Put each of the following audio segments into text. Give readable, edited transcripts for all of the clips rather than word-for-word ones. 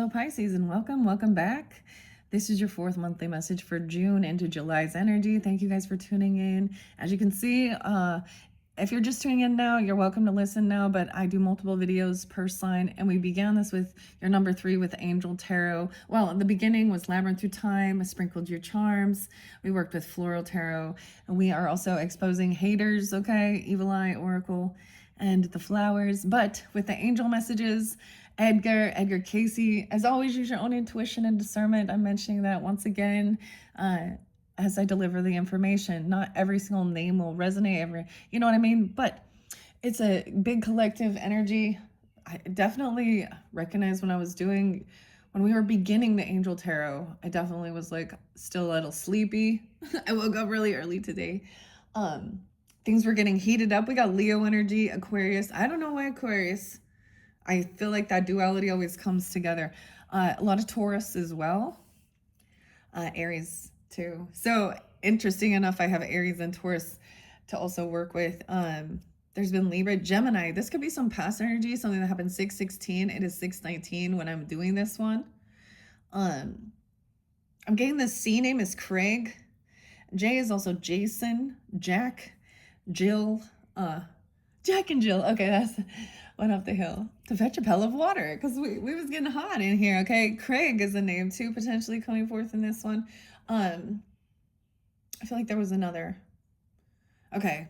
fellow Pisces, and welcome back. This is your fourth monthly message for June into July's energy. Thank you guys for tuning in. As you can see, if you're just tuning in now, you're welcome to listen now, but I do multiple videos per sign, and we began this with your number 3 with Angel Tarot. Well, the beginning was Labyrinth Through Time, Sprinkled Your Charms. We worked with Floral Tarot, and we are also exposing haters, okay? Evil Eye, Oracle, and the flowers. But with the angel messages, Edgar Casey, as always, use your own intuition and discernment. I'm mentioning that once again as I deliver the information. Not every single name will resonate, you know what I mean? But it's a big collective energy. I definitely recognize when we were beginning the Angel Tarot, I definitely was like still a little sleepy. I woke up really early today. Things were getting heated up. We got Leo energy, Aquarius. I don't know why Aquarius. I feel like that duality always comes together. A lot of Taurus as well. Aries too. So interesting enough, I have Aries and Taurus to also work with. There's been Libra, Gemini. This could be some past energy, something that happened 6/16. It is 6/19 when I'm doing this one. I'm getting the C name is Craig. J is also Jason, Jack, Jill, Jack and Jill. Okay, that's went up the hill to fetch a pail of water because we was getting hot in here. Okay, Craig is a name too, potentially coming forth in this one. I feel like there was another. Okay,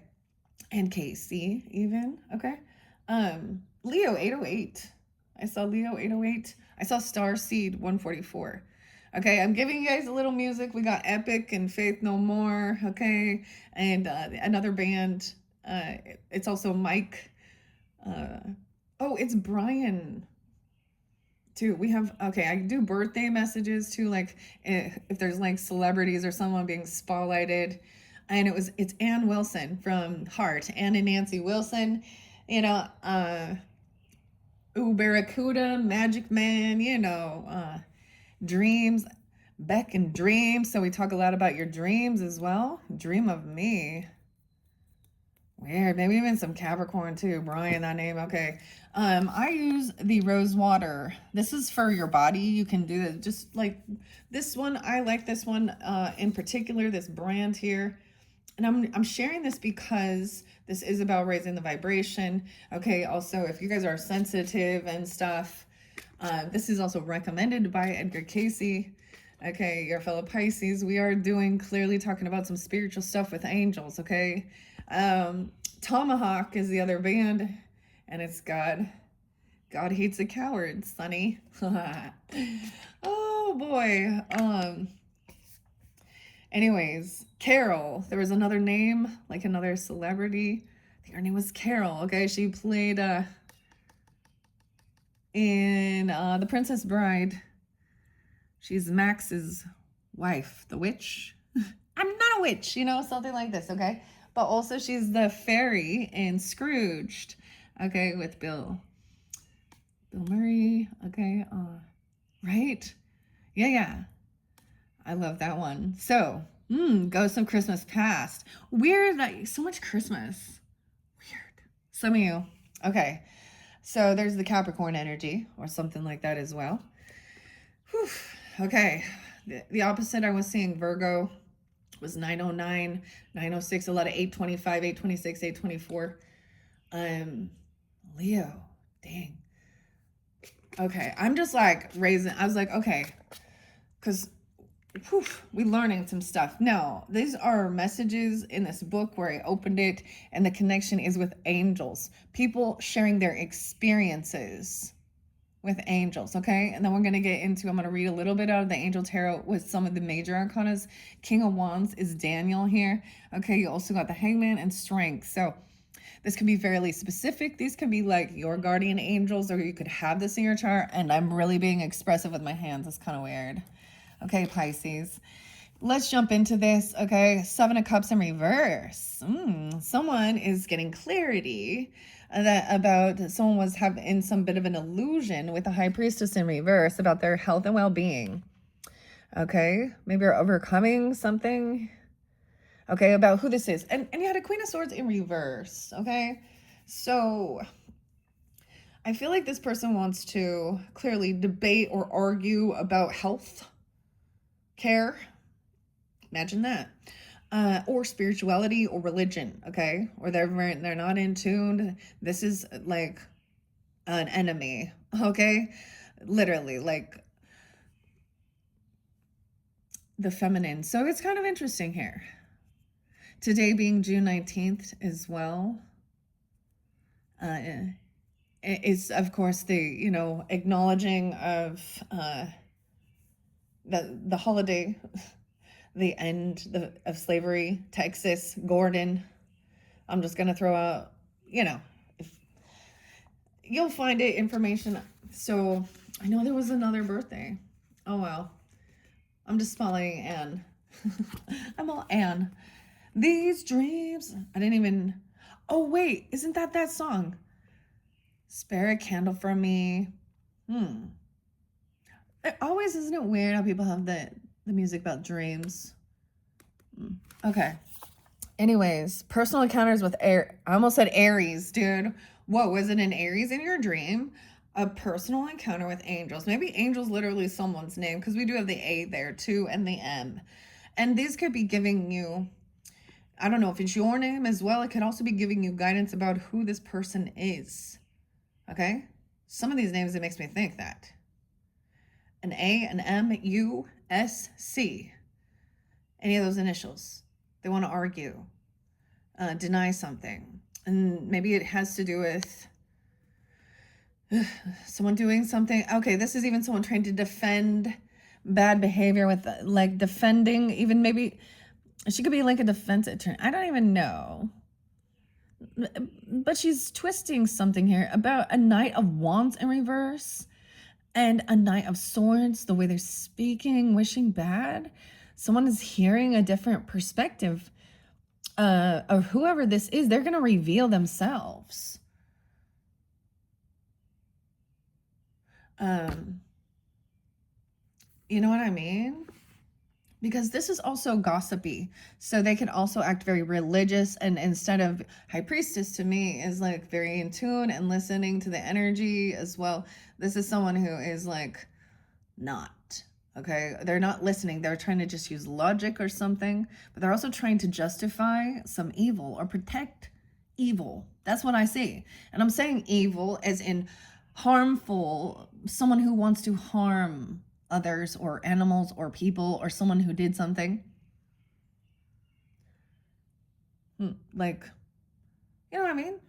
and Casey even. Okay, Leo 808. I saw Leo 808. I saw Star Seed 144. Okay, I'm giving you guys a little music. We got Epic and Faith No More. Okay, and another band. It's also Mike. Oh, it's Brian too. We have, okay, I do birthday messages too, like if there's like celebrities or someone being spotlighted. And it's Ann Wilson from Heart, Ann and Nancy Wilson, you know, Barracuda, Magic Man, you know, Dreams, Beck and Dreams. So we talk a lot about your dreams as well. Dream of Me. Weird. Maybe even some Capricorn too. Brian, that name. Okay. I use the rose water. This is for your body. You can do it just like this one. I like this one in particular, this brand here. And I'm sharing this because this is about raising the vibration. Okay. Also, if you guys are sensitive and stuff, this is also recommended by Edgar Casey. Okay, your fellow Pisces, we are clearly talking about some spiritual stuff with angels, okay? Tomahawk is the other band, and it's God hates a coward, Sonny. Oh boy. Anyways, Carol. There was another name, like another celebrity. I think her name was Carol. Okay, she played in The Princess Bride. She's Max's wife, the witch. I'm not a witch, you know, something like this, okay? But also she's the fairy in Scrooged, okay, with Bill Murray, okay, right? Yeah. I love that one. So, Ghost of Christmas Past. Weird, like, so much Christmas. Weird. Some of you. Okay, so there's the Capricorn energy, or something like that as well. Whew. Okay, the opposite I was seeing, Virgo, was 909, 906, a lot of 825, 826, 824. Leo, dang. Okay, I'm just like I was like, okay, because we learning some stuff. No, these are messages in this book where I opened it, and the connection is with angels, people sharing their experiences with angels, okay? And then we're going to get into, I'm going to read a little bit out of the Angel Tarot with some of the major arcanas. King of Wands is Daniel here, okay? You also got the Hangman and Strength. So this could be fairly specific. These could be like your guardian angels, or you could have this in your chart, and I'm really being expressive with my hands. It's kind of weird. Okay, Pisces. Let's jump into this, okay? 7 of Cups in reverse. Someone is getting clarity about someone was having some bit of an illusion with the High Priestess in reverse about their health and well-being. Okay, maybe you're overcoming something. Okay, about who this is. And you had a Queen of Swords in reverse, okay? So I feel like this person wants to clearly debate or argue about health care. Imagine that. Or spirituality or religion, okay? Or they're not in tune. This is like an enemy, okay? Literally, like the feminine. So it's kind of interesting here. Today being June 19th as well. Is of course the, you know, acknowledging of the holiday, the end of slavery, Texas, Gordon. I'm just gonna throw out, you know, if you'll find it information. So I know there was another birthday. Oh well, I'm just spelling Anne. I'm all Anne. These dreams. I didn't even. Oh wait, isn't that song? Spare a candle for me. It always, isn't it weird how people have the music about dreams? Okay. Anyways, personal encounters with air. I almost said Aries, dude. What was it, an Aries in your dream? A personal encounter with angels. Maybe angels literally someone's name, because we do have the A there too and the M. And these could be giving you, I don't know if it's your name as well. It could also be giving you guidance about who this person is. Okay? Some of these names, it makes me think that. An A, an M, U, S, C. Any of those initials. They want to argue, deny something. And maybe it has to do with someone doing something. Okay, this is even someone trying to defend bad behavior with like defending, even maybe she could be like a defense attorney. I don't even know. But she's twisting something here about a Knight of Wands in reverse and a Knight of Swords, the way they're speaking, wishing bad. Someone is hearing a different perspective of whoever this is. They're going to reveal themselves. You know what I mean? Because this is also gossipy. So they can also act very religious. And instead of High Priestess, to me, is like very in tune and listening to the energy as well. This is someone who is like not. Okay, they're not listening. They're trying to just use logic or something, but they're also trying to justify some evil or protect evil. That's what I see. And I'm saying evil as in harmful, someone who wants to harm others or animals or people or someone who did something. Like, you know what I mean?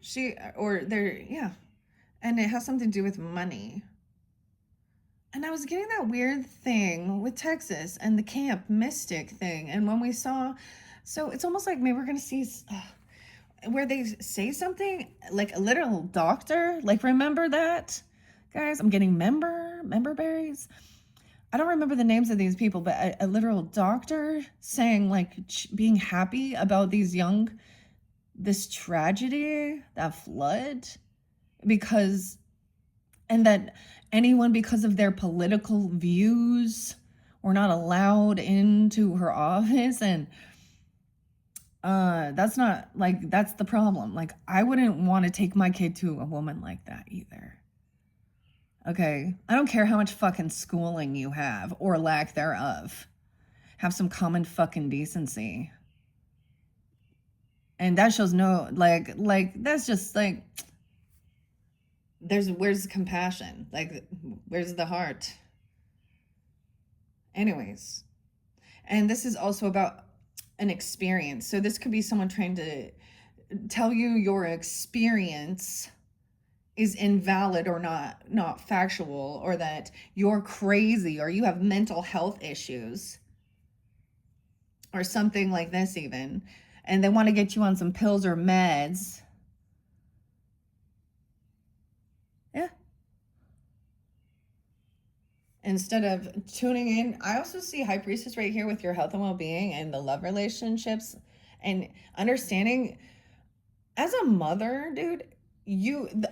Yeah. And it has something to do with money. And I was getting that weird thing with Texas and the camp mystic thing. And when we saw, so it's almost like maybe we're going to see where they say something like a literal doctor. Like, remember that, guys? I'm getting member berries. I don't remember the names of these people, but a literal doctor saying like being happy about this tragedy, that flood, because, and that anyone, because of their political views, were not allowed into her office. And that's not like, that's the problem. Like, I wouldn't want to take my kid to a woman like that either. Okay, I don't care how much fucking schooling you have or lack thereof. Have some common fucking decency. And that shows no, like that's just like, where's the compassion? Like, where's the heart? Anyways, and this is also about an experience. So this could be someone trying to tell you your experience is invalid or not factual, or that you're crazy or you have mental health issues or something like this even, and they want to get you on some pills or meds. Yeah. Instead of tuning in. I also see High Priestess right here with your health and well-being and the love relationships and understanding as a mother, dude.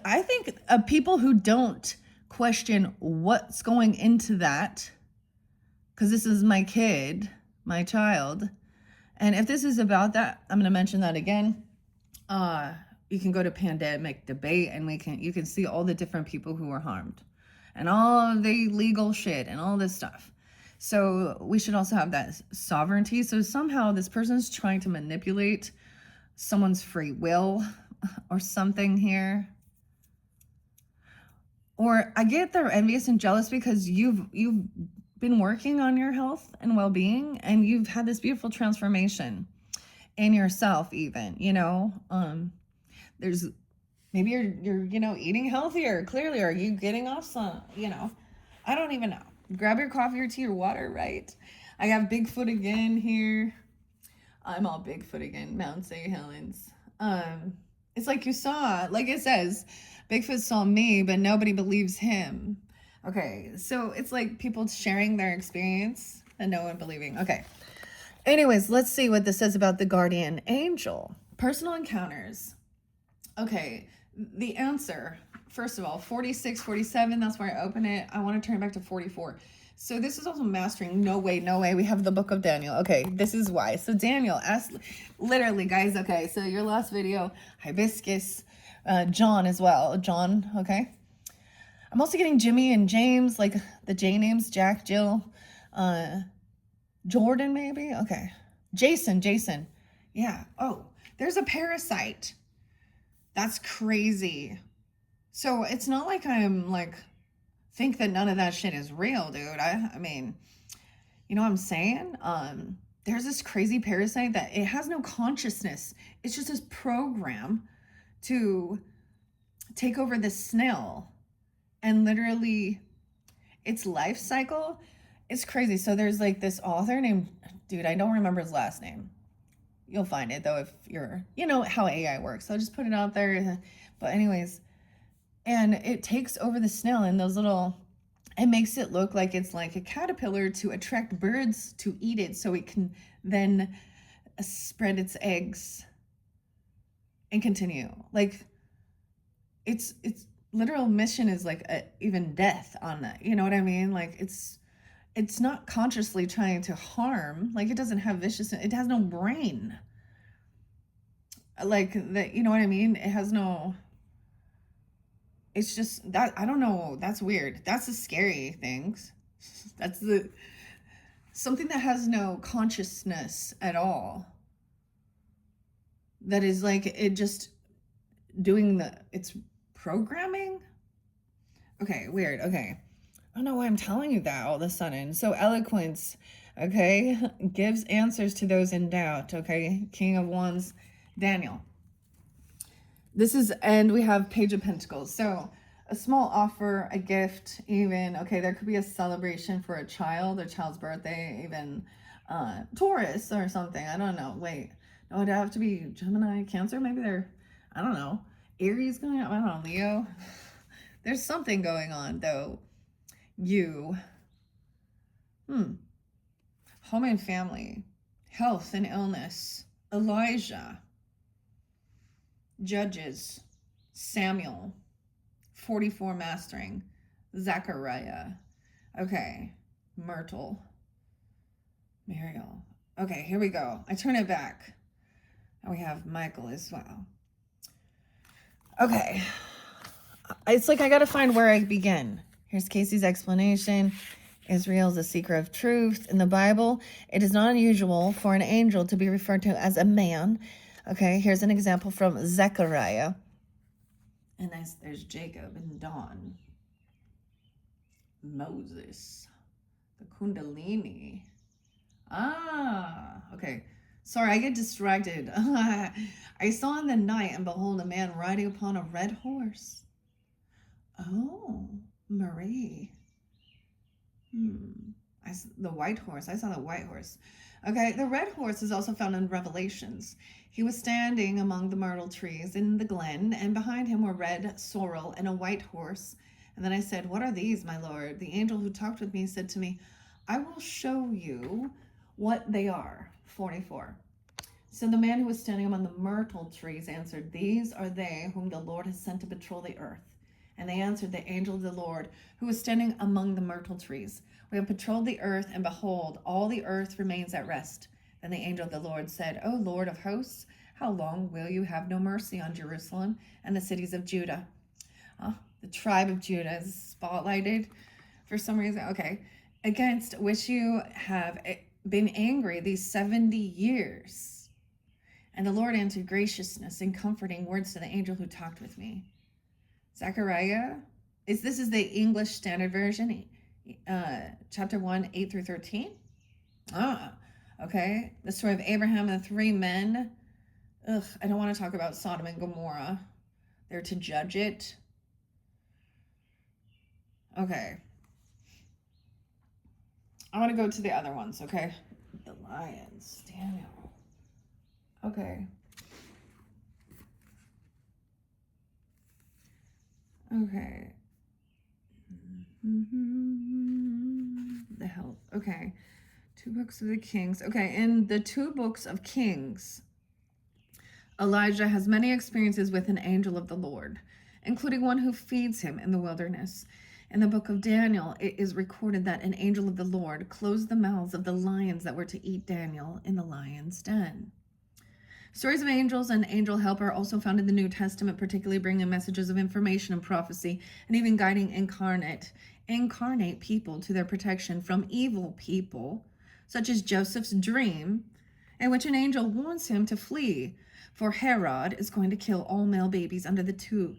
I think of people who don't question what's going into that, because this is my kid, my child. And if this is about that, I'm going to mention that again. you can go to Pandemic Debate and you can see all the different people who were harmed and all of the legal shit and all this stuff. So we should also have that sovereignty. So somehow this person's trying to manipulate someone's free will or something here. Or I get they're envious and jealous because you've been working on your health and well-being, and you've had this beautiful transformation in yourself even, there's maybe you're eating healthier. Clearly, are you getting off some, I don't even know. Grab your coffee or tea or water, right? I have Bigfoot again here. I'm all Bigfoot again, Mount St. Helens. It's like you saw, like it says, Bigfoot saw me, but nobody believes him. Okay, so it's like people sharing their experience and no one believing. Okay. Anyways, let's see what this says about the guardian angel. Personal encounters. Okay, the answer, first of all, 46, 47, that's where I open it. I want to turn it back to 44. So this is also mastering. No way. We have the book of Daniel. Okay, this is why. So Daniel asked, literally, guys, okay, so your last video, hibiscus, John as well. John, okay. I'm also getting Jimmy and James, like the J names, Jack, Jill, Jordan maybe? Okay. Jason. Yeah. Oh, there's a parasite. That's crazy. So it's not like I'm like, think that none of that shit is real, dude. I mean, you know what I'm saying? There's this crazy parasite that it has no consciousness. It's just this program to take over the snail, and literally its life cycle, it's crazy. So there's like this author named, dude, I don't remember his last name. You'll find it though if you're, how AI works. So I'll just put it out there. But anyways, and it takes over the snail and it makes it look like it's like a caterpillar to attract birds to eat it so it can then spread its eggs and continue. Like its literal mission is like even death on that. You know what I mean? Like it's not consciously trying to harm. Like it doesn't have it has no brain. Like that, you know what I mean? It has no, it's just that, I don't know. That's weird. That's the scary things. That's something that has no consciousness at all. That is like, it just doing it's programming. Okay, weird. Okay. I don't know why I'm telling you that all of a sudden. So eloquence, okay, gives answers to those in doubt, okay? King of Wands, Daniel. And we have Page of Pentacles. So a small offer, a gift, even, okay, there could be a celebration for a child's birthday, even Taurus or something. I don't know. Wait, no, it'd have to be Gemini, Cancer. Maybe I don't know. Aries going on. I don't know, Leo. There's something going on though. Home and family, health and illness, Elijah, Judges, Samuel, 44 mastering, Zechariah, okay, Myrtle, Muriel. Okay, here we go. I turn it back. And we have Michael as well. Okay. It's like I gotta find where I begin. Here's Casey's explanation. Israel is the seeker of truth. In the Bible, it is not unusual for an angel to be referred to as a man. Okay, here's an example from Zechariah. And there's Jacob and Dawn. Moses. The Kundalini. Okay. Sorry, I get distracted. I saw in the night, and behold, a man riding upon a red horse. Oh, Marie. The white horse. I saw the white horse. Okay, the red horse is also found in Revelations. He was standing among the myrtle trees in the glen, and behind him were red sorrel and a white horse. And then I said, "What are these, my lord?" The angel who talked with me said to me, "I will show you what they are." 44. So the man who was standing among the myrtle trees answered, "These are they whom the Lord has sent to patrol the earth." And they answered, "The angel of the Lord, who was standing among the myrtle trees. We have patrolled the earth, and behold, all the earth remains at rest." Then the angel of the Lord said, "O Lord of hosts, How long will you have no mercy on Jerusalem and the cities of Judah? The tribe of Judah is spotlighted for some reason. Okay. Against which you have been angry these 70 years. And the Lord answered graciousness and comforting words to the angel who talked with me. Zechariah, this is the English Standard Version, chapter 1, 8 through 13. Okay. The story of Abraham and the three men. I don't want to talk about Sodom and Gomorrah. They're to judge it. Okay. I want to go to the other ones, okay? The lions, Daniel. Okay. Okay. The health. Okay. 2 books of the Kings. Okay, in the 2 books of Kings, Elijah has many experiences with an angel of the Lord, including one who feeds him in the wilderness. In the book of Daniel, it is recorded that an angel of the Lord closed the mouths of the lions that were to eat Daniel in the lion's den. Stories of angels and angel help are also found in the New Testament, particularly bringing messages of information and prophecy, and even guiding incarnate people to their protection from evil people, such as Joseph's dream, in which an angel warns him to flee, for Herod is going to kill all male babies under 2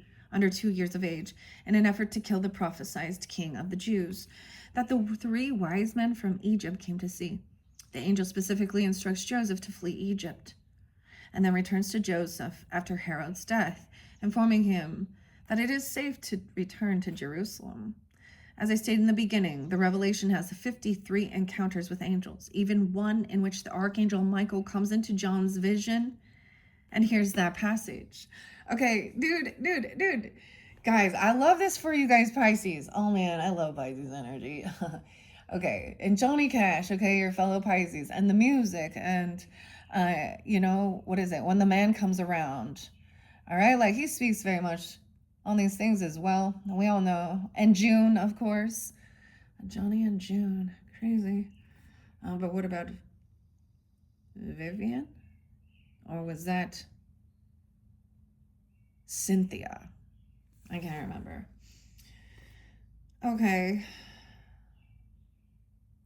years of age in an effort to kill the prophesied king of the Jews that the 3 wise men from Egypt came to see. The angel specifically instructs Joseph to flee Egypt, and then returns to Joseph after Herod's death, informing him that it is safe to return to Jerusalem. As I stated in the beginning, the Revelation has 53 encounters with angels, even one in which the Archangel Michael comes into John's vision. And here's that passage. Okay, dude. Guys, I love this for you guys, Pisces. Oh man, I love Pisces energy. Okay, and Johnny Cash, okay, your fellow Pisces, and the music, and what is it? When the man comes around. All right, like he speaks very much on these things as well. We all know. And June, of course. Johnny and June. Crazy. But what about Vivian? Or was that Cynthia? I can't remember. Okay.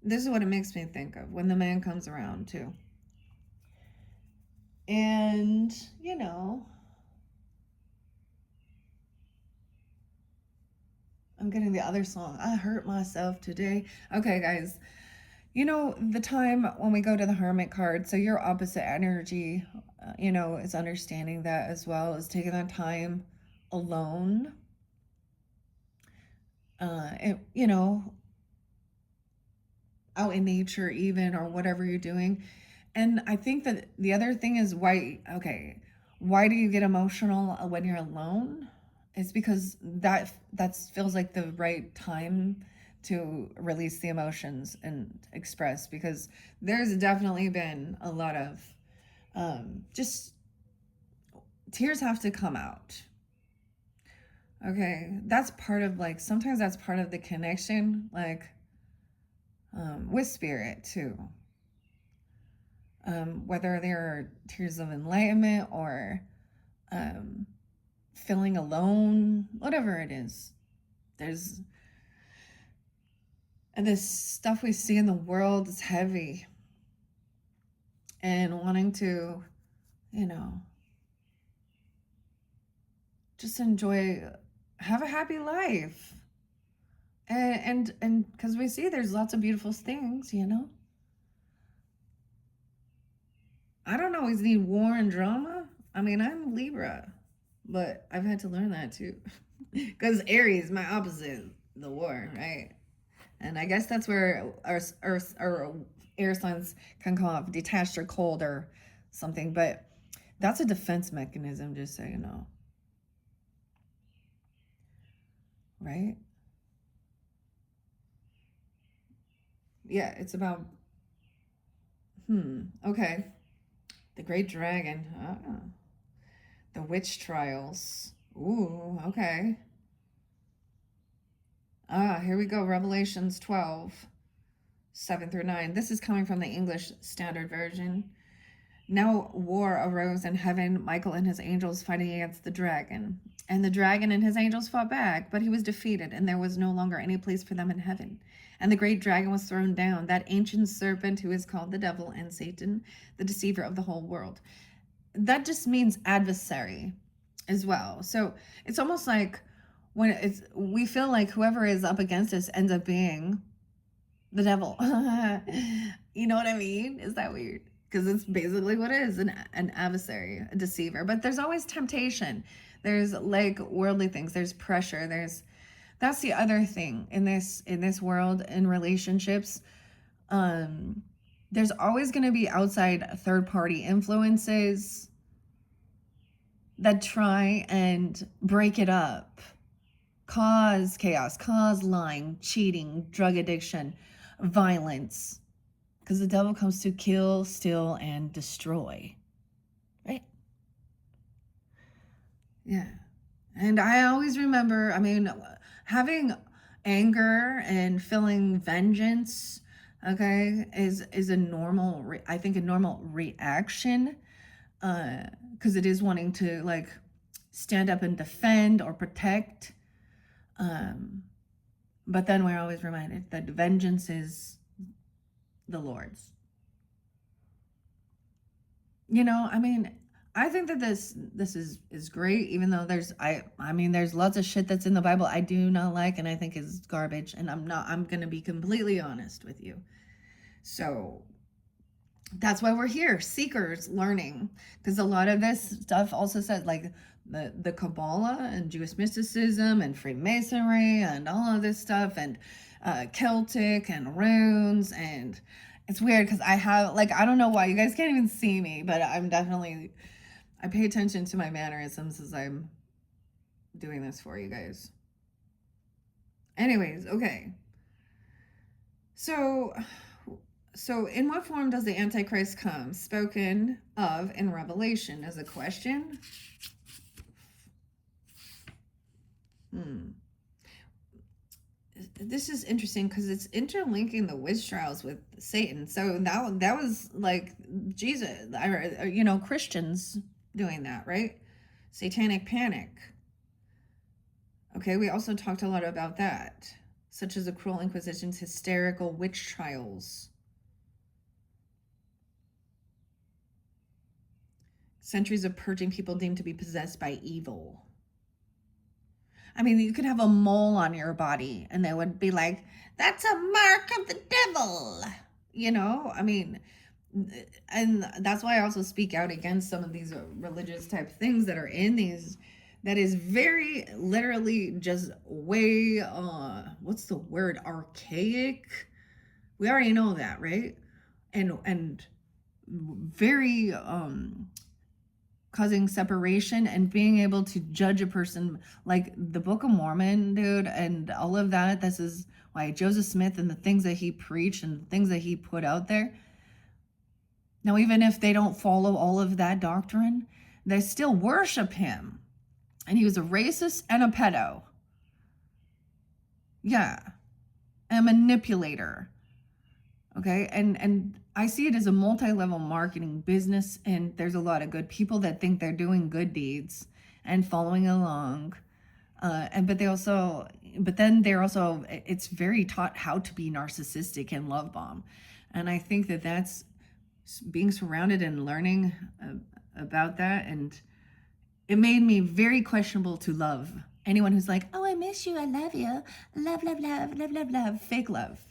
This is what it makes me think of when the man comes around, too. And, I'm getting the other song. I hurt myself today. Okay, guys. The time when we go to the Hermit card, so your opposite energy, is understanding that as well, is taking that time alone. Out in nature even, or whatever you're doing. And I think that the other thing is why do you get emotional when you're alone? It's because that feels like the right time to release the emotions and express, because there's definitely been a lot of just tears have to come out. Okay, that's part of, like, sometimes that's part of the connection, like with spirit too. Whether they're tears of enlightenment or feeling alone, whatever it is. And this stuff we see in the world is heavy. And wanting to, just enjoy, have a happy life. And because we see there's lots of beautiful things, I don't always need war and drama. I mean, I'm Libra, but I've had to learn that too. Because Aries, my opposite, the war, right? And I guess that's where our Earth or air signs can come off detached or cold or something. But that's a defense mechanism, just so you know. Right? Yeah, it's about, okay. The Great Dragon. The Witch Trials. Ooh, okay. Here we go. Revelations 12, 7 through 9. This is coming from the English Standard Version. Now war arose in heaven, Michael and his angels fighting against the dragon. And the dragon and his angels fought back, but he was defeated, and there was no longer any place for them in heaven. And the great dragon was thrown down, that ancient serpent who is called the devil and Satan, the deceiver of the whole world. That just means adversary as well. So it's almost like we feel like whoever is up against us ends up being the devil. You know what I mean? Is that weird? Because it's basically what it is, an adversary, a deceiver. But there's always temptation. There's like worldly things. There's pressure. That's the other thing in this world, in relationships. There's always going to be outside third party influences that try and break it up, cause chaos, cause lying, cheating, drug addiction, violence. Because the devil comes to kill, steal, and destroy. Right? Yeah. And I always remember, having anger and feeling vengeance, okay, is a normal, I think a normal reaction, because it is wanting to like stand up and defend or protect. But then we're always reminded that vengeance is the Lord's. I think that this is great, even though there's lots of shit that's in the Bible I do not like and I think is garbage, and I'm gonna be completely honest with you. So that's why we're here, seekers, learning, because a lot of this stuff also says like the Kabbalah and Jewish mysticism and Freemasonry and all of this stuff, and Celtic and runes, and it's weird because I have I don't know why you guys can't even see me, but I pay attention to my mannerisms as I'm doing this for you guys. Anyways, okay. So in what form does the Antichrist come? Spoken of in Revelation as a question. This is interesting because it's interlinking the witch trials with Satan. So that was like Jesus, or, Christians doing that, right? Satanic panic. Okay, we also talked a lot about that, such as the cruel inquisitions, hysterical witch trials. Centuries of purging people deemed to be possessed by evil. You could have a mole on your body and they would be like, that's a mark of the devil. And that's why I also speak out against some of these religious type things that are in these, that is very literally just way, what's the word? Archaic. We already know that, right? And very, causing separation and being able to judge a person, like the Book of Mormon, dude, and all of that. This is why Joseph Smith and the things that he preached and the things that he put out there. Now, even if they don't follow all of that doctrine, they still worship him. And he was a racist and a pedo. Yeah. A manipulator. Okay. And I see it as a multi-level marketing business, and there's a lot of good people that think they're doing good deeds and following along. But then they're also, it's very taught how to be narcissistic and love bomb. And I think that that's being surrounded and learning about that. And it made me very questionable to love anyone who's like, oh, I miss you. I love you. Love, love, love, love, love, love. Fake love.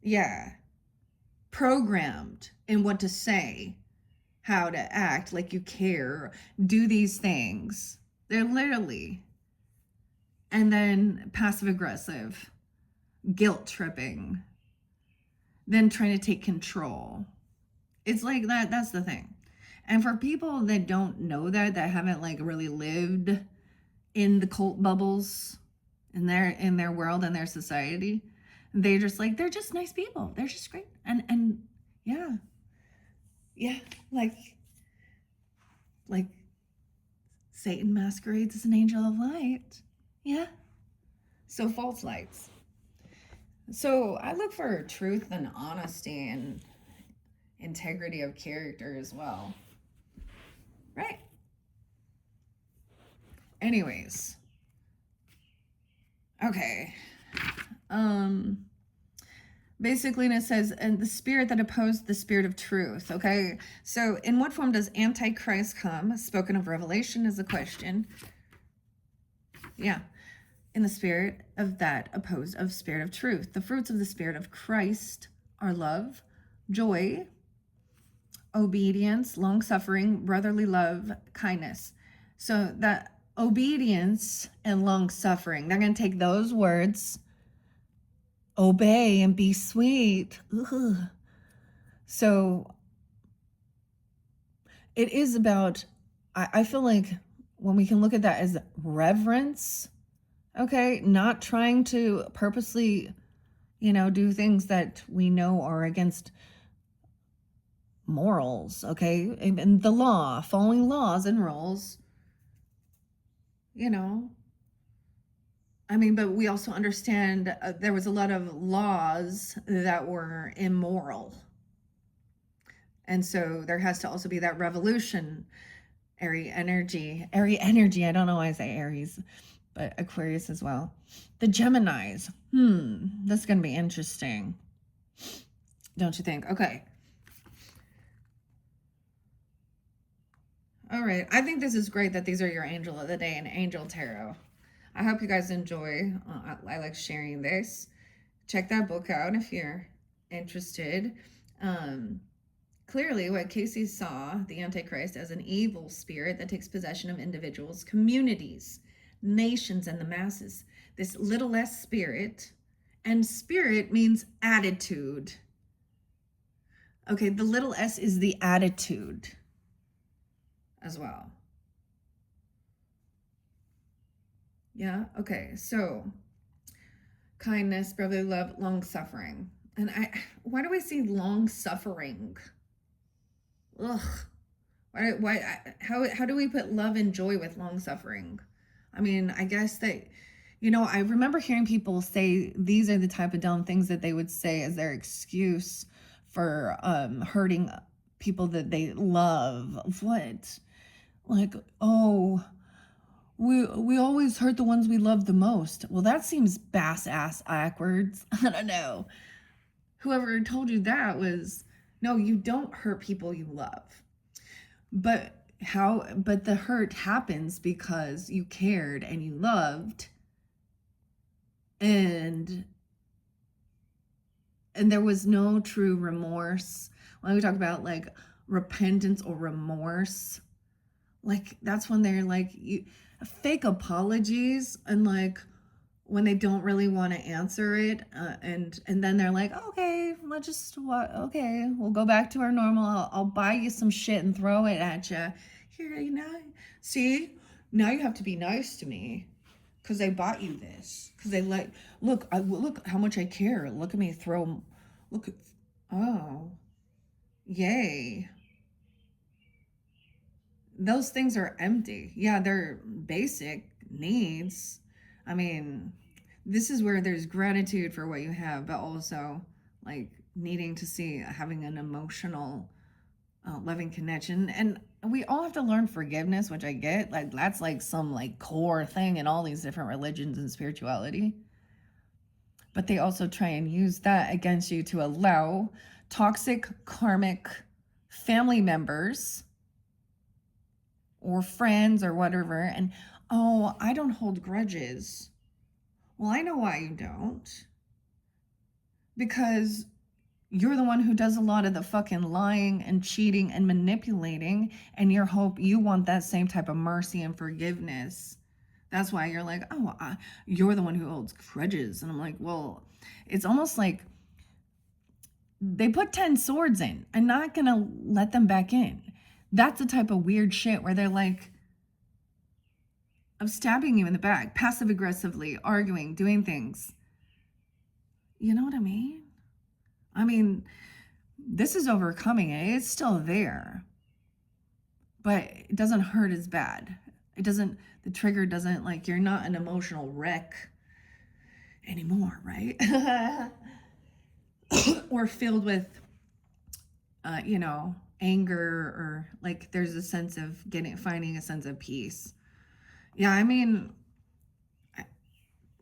Yeah. Programmed in what to say, how to act, like you care, do these things. They're literally. And then passive aggressive, guilt tripping, then trying to take control. It's like that. That's the thing. And for people that don't know that haven't really lived in the cult bubbles in their world and their society, they're just nice people. They're just great. And yeah, like Satan masquerades as an angel of light. Yeah. So false lights. So I look for truth and honesty, and integrity of character as well. Right? Anyways. Okay. Basically, and it says, and the spirit that opposed the spirit of truth. Okay. So in what form does Antichrist come? Spoken of Revelation is a question. Yeah. In the spirit of that opposed of spirit of truth. The fruits of the spirit of Christ are love, joy, obedience, long-suffering, brotherly love, kindness. So that obedience and long-suffering, they're going to take those words, obey and be sweet. Ugh. So it is about, I feel like when we can look at that as reverence, okay, not trying to purposely, do things that we know are against morals, okay, and the law, following laws and rules, but we also understand there was a lot of laws that were immoral. And so there has to also be that revolutionary energy. I don't know why I say Aries, but Aquarius as well. The Geminis. This is going to be interesting. Don't you think? Okay. All right. I think this is great that these are your angel of the day and angel tarot. I hope you guys enjoy. I like sharing this. Check that book out if you're interested. Clearly, what Casey saw the Antichrist as an evil spirit that takes possession of individuals, communities, nations, and the masses. This little s spirit, and spirit means attitude. Okay, the little s is the attitude as well. Yeah, okay, so kindness, brotherly love, long suffering. And why do I see long suffering? Ugh. How do we put love and joy with long suffering? I mean, I guess that, I remember hearing people say these are the type of dumb things that they would say as their excuse for hurting people that they love. What? Like, oh, we always hurt the ones we love the most. Well, that seems ass backwards. I don't know. Whoever told you that was, no, you don't hurt people you love. But the hurt happens because you cared and you loved, and there was no true remorse. When we talk about like repentance or remorse, like that's when they're like fake apologies, and like when they don't really want to answer it, and then they're like, okay, we'll go back to our normal. I'll buy you some shit and throw it at you. Here, see, now you have to be nice to me because I bought you this. Because they look how much I care. Look at me oh, yay. Those things are empty. Yeah, they're basic needs. I mean, this is where there's gratitude for what you have, but also like needing to see having an emotional, loving connection. And we all have to learn forgiveness, which I get. Like that's like some like core thing in all these different religions and spirituality. But they also try and use that against you to allow toxic karmic family members or friends or whatever, and oh, I don't hold grudges. Well, I know why you don't. Because you're the one who does a lot of the fucking lying and cheating and manipulating, and you want that same type of mercy and forgiveness. That's why you're like, oh, you're the one who holds grudges. And I'm like, well, it's almost like they put 10 swords in. I'm not gonna let them back in. That's the type of weird shit where they're like, of stabbing you in the back, passive aggressively, arguing, doing things. You know what I mean? I mean, this is overcoming it. It's still there. But it doesn't hurt as bad. The trigger doesn't, like, you're not an emotional wreck anymore, right? Or filled with anger, or like there's a sense of finding a sense of peace. Yeah, I mean,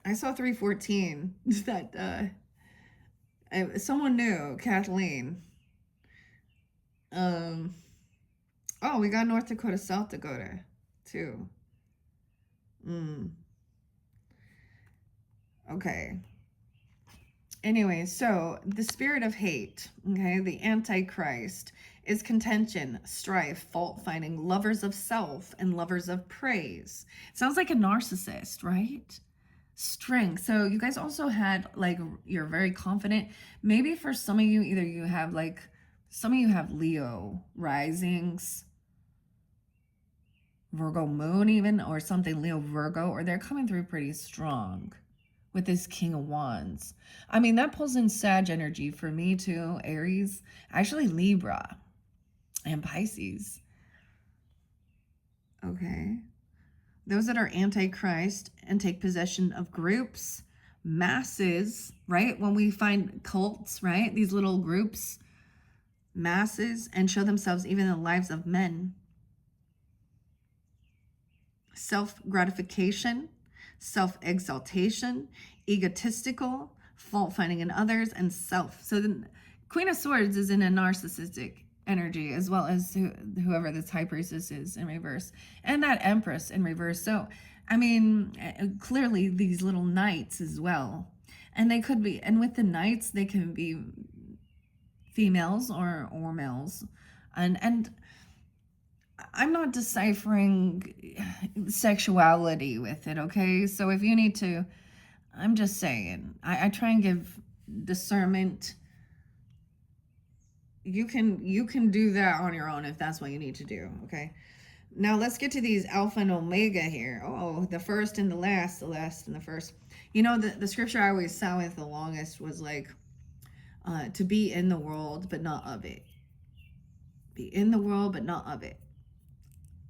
I saw 314 that someone knew, Kathleen. Um, oh, we got North Dakota, South Dakota, too. Okay. Anyway, so the spirit of hate, okay, the Antichrist, is contention, strife, fault finding, lovers of self, and lovers of praise. Sounds like a narcissist, right? Strength. So you guys also had like, you're very confident. Maybe for some of you, either you have like, some of you have Leo risings, Virgo moon even, or something, Leo Virgo, or they're coming through pretty strong with this King of Wands. I mean, that pulls in Sag energy for me too, Aries, actually Libra and Pisces. Okay. Those that are Antichrist and take possession of groups, masses, right? When we find cults, right? These little groups, masses, and show themselves even in the lives of men. Self-gratification, self-exaltation, egotistical, fault-finding in others, and self. So the Queen of Swords is in a narcissistic energy, as well as whoever this High Priestess is in reverse, and that Empress in reverse. So, I mean, clearly these little knights as well. And they could be, and with the knights, they can be females or males. And I'm not deciphering sexuality with it, okay? So if you need to, I'm just saying, I try and give discernment. You can do that on your own if that's what you need to do, okay? Now let's get to these Alpha and Omega here. Oh, the first and the last and the first. You know, the scripture I always sat with the longest was like, to be in the world but not of it. Be in the world but not of it.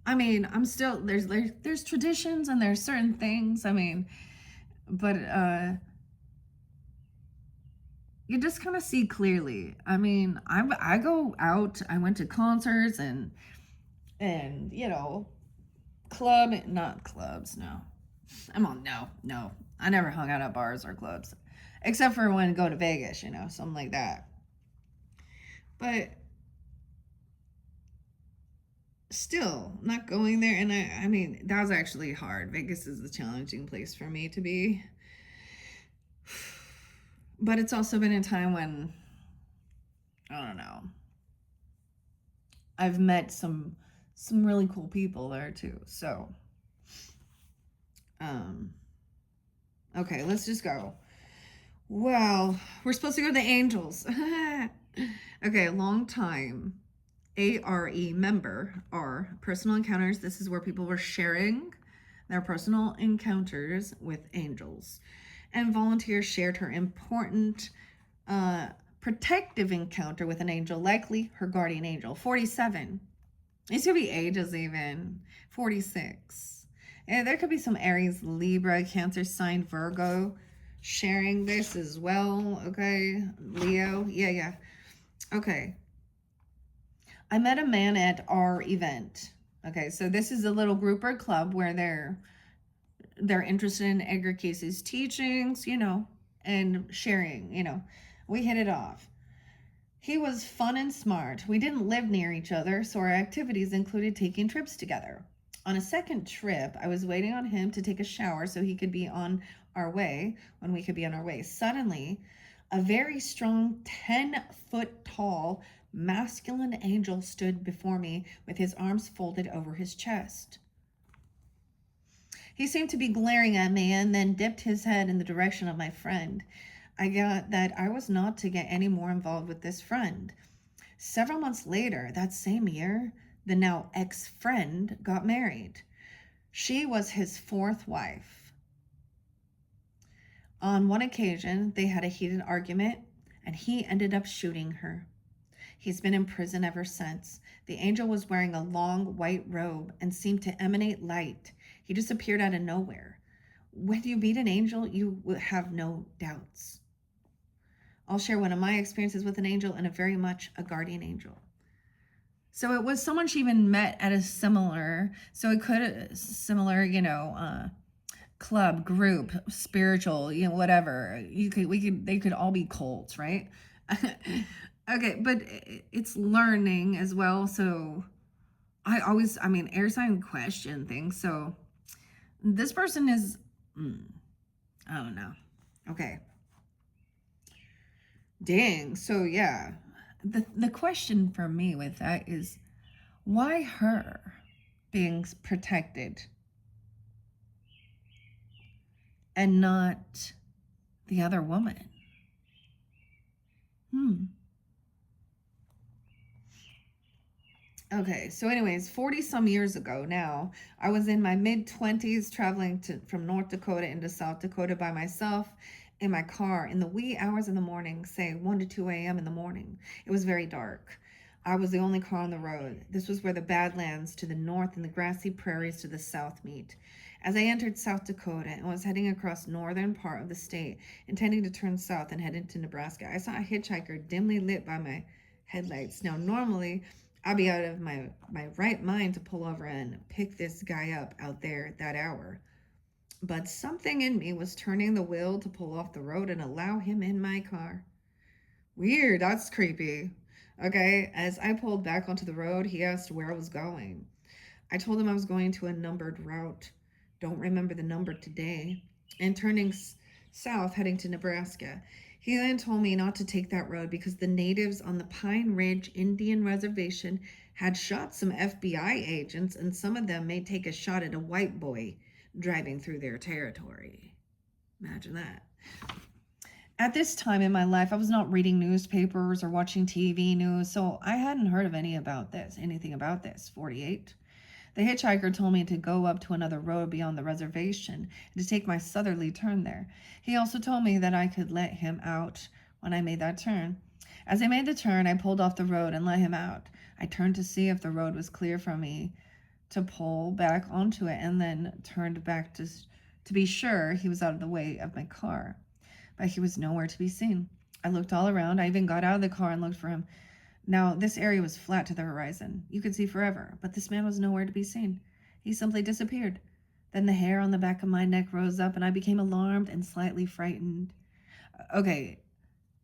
I mean, I'm still, there's traditions and there's certain things. I mean, but you just kind of see clearly. I mean, I go out. I went to concerts and not clubs. No, no. I never hung out at bars or clubs, except for when I go to Vegas. Something like that. But still not going there. And I mean, that was actually hard. Vegas is a challenging place for me to be. But it's also been a time when, I don't know, I've met some really cool people there too. So, okay, let's just go. Well, we're supposed to go to the angels. Okay, long time ARE member are personal encounters. This is where people were sharing their personal encounters with angels. And volunteers shared her important protective encounter with an angel, likely her guardian angel. 47. These could be ages even. 46. And there could be some Aries, Libra, Cancer sign, Virgo sharing this as well. Okay. Leo. Yeah. Okay. I met a man at our event. Okay. So this is a little group or club where they're interested in Edgar Cayce's teachings, and sharing, we hit it off. He was fun and smart. We didn't live near each other, so our activities included taking trips together. On a second trip, I was waiting on him to take a shower so he could be on our way, when we could be on our way. Suddenly, a very strong 10-foot tall masculine angel stood before me with his arms folded over his chest. He seemed to be glaring at me and then dipped his head in the direction of my friend. I got that I was not to get any more involved with this friend. Several months later, that same year, the now ex-friend got married. She was his fourth wife. On one occasion, they had a heated argument, and he ended up shooting her. He's been in prison ever since. The angel was wearing a long white robe and seemed to emanate light. He just appeared out of nowhere. When you meet an angel, you will have no doubts. I'll share one of my experiences with an angel and a very much a guardian angel. So it was someone she even met at a similar, club, group, spiritual, whatever. They could all be cults, right? Okay, but it's learning as well. So air sign question things. So this person is, I don't know. Okay. Dang. So yeah, the question for me with that is, why her being protected and not the other woman? Okay, so anyways, 40 some years ago now, I was in my mid 20s traveling from North Dakota into South Dakota by myself in my car in the wee hours of the morning, say 1 to 2 a.m. in the morning. It was very dark. I was the only car on the road. This was where the Badlands to the north and the grassy prairies to the south meet. As I entered South Dakota and was heading across northern part of the state, intending to turn south and head into Nebraska, I saw a hitchhiker dimly lit by my headlights. Now, normally, I'll be out of my right mind to pull over and pick this guy up out there at that hour. But something in me was turning the wheel to pull off the road and allow him in my car. Weird, that's creepy. Okay, as I pulled back onto the road, he asked where I was going. I told him I was going to a numbered route. Don't remember the number today. And turning south, heading to Nebraska. He then told me not to take that road because the natives on the Pine Ridge Indian Reservation had shot some FBI agents, and some of them may take a shot at a white boy driving through their territory. Imagine that. At this time in my life, I was not reading newspapers or watching TV news, so I hadn't heard of anything about this. 48. The hitchhiker told me to go up to another road beyond the reservation and to take my southerly turn there. He also told me that I could let him out when I made that turn. As I made the turn, I pulled off the road and let him out. I turned to see if the road was clear for me to pull back onto it, and then turned back to be sure he was out of the way of my car. But he was nowhere to be seen. I looked all around. I even got out of the car and looked for him. Now, this area was flat to the horizon. You could see forever, but this man was nowhere to be seen. He simply disappeared. Then the hair on the back of my neck rose up, and I became alarmed and slightly frightened. Okay,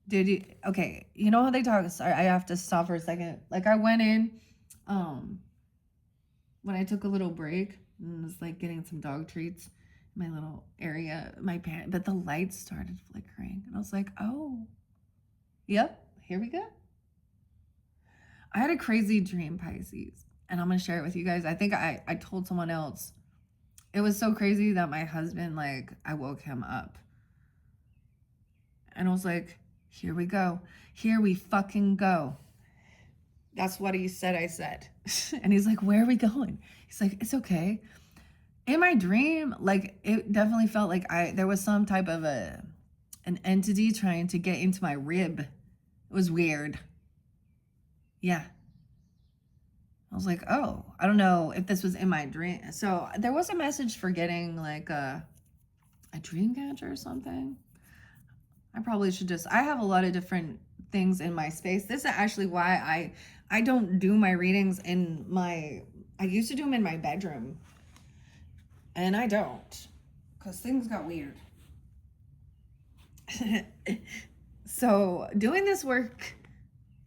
you know how they talk? Sorry, I have to stop for a second. Like, I went in, when I took a little break, and was like getting some dog treats in my little area, but the lights started flickering, and I was like, oh, yep, here we go. I had a crazy dream, Pisces, and I'm going to share it with you guys. I think I told someone else. It was so crazy that my husband, I woke him up. And I was like, here we go. Here we fucking go. That's what he said, I said. And he's like, where are we going? He's like, it's okay. In my dream, it definitely felt like there was some type of an entity trying to get into my rib. It was weird. Yeah. I was like, oh, I don't know if this was in my dream. So there was a message for getting a dream catcher or something. I probably should I have a lot of different things in my space. This is actually why I don't do my readings I used to do them in my bedroom. And I don't, because things got weird. So doing this work,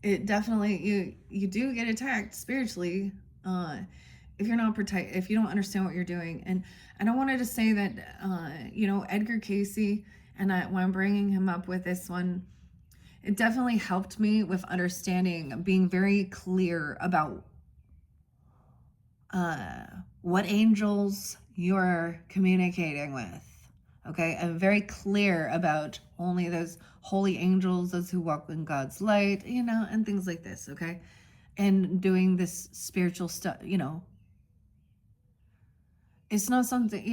it definitely, you do get attacked spiritually if you're not if you don't understand what you're doing. And I wanted to say that Edgar Casey, and when I'm bringing him up with this one, it definitely helped me with understanding, being very clear about what angels you're communicating with. Okay, I'm very clear about only those holy angels, those who walk in God's light, and things like this, okay? And doing this spiritual stuff, it's not something,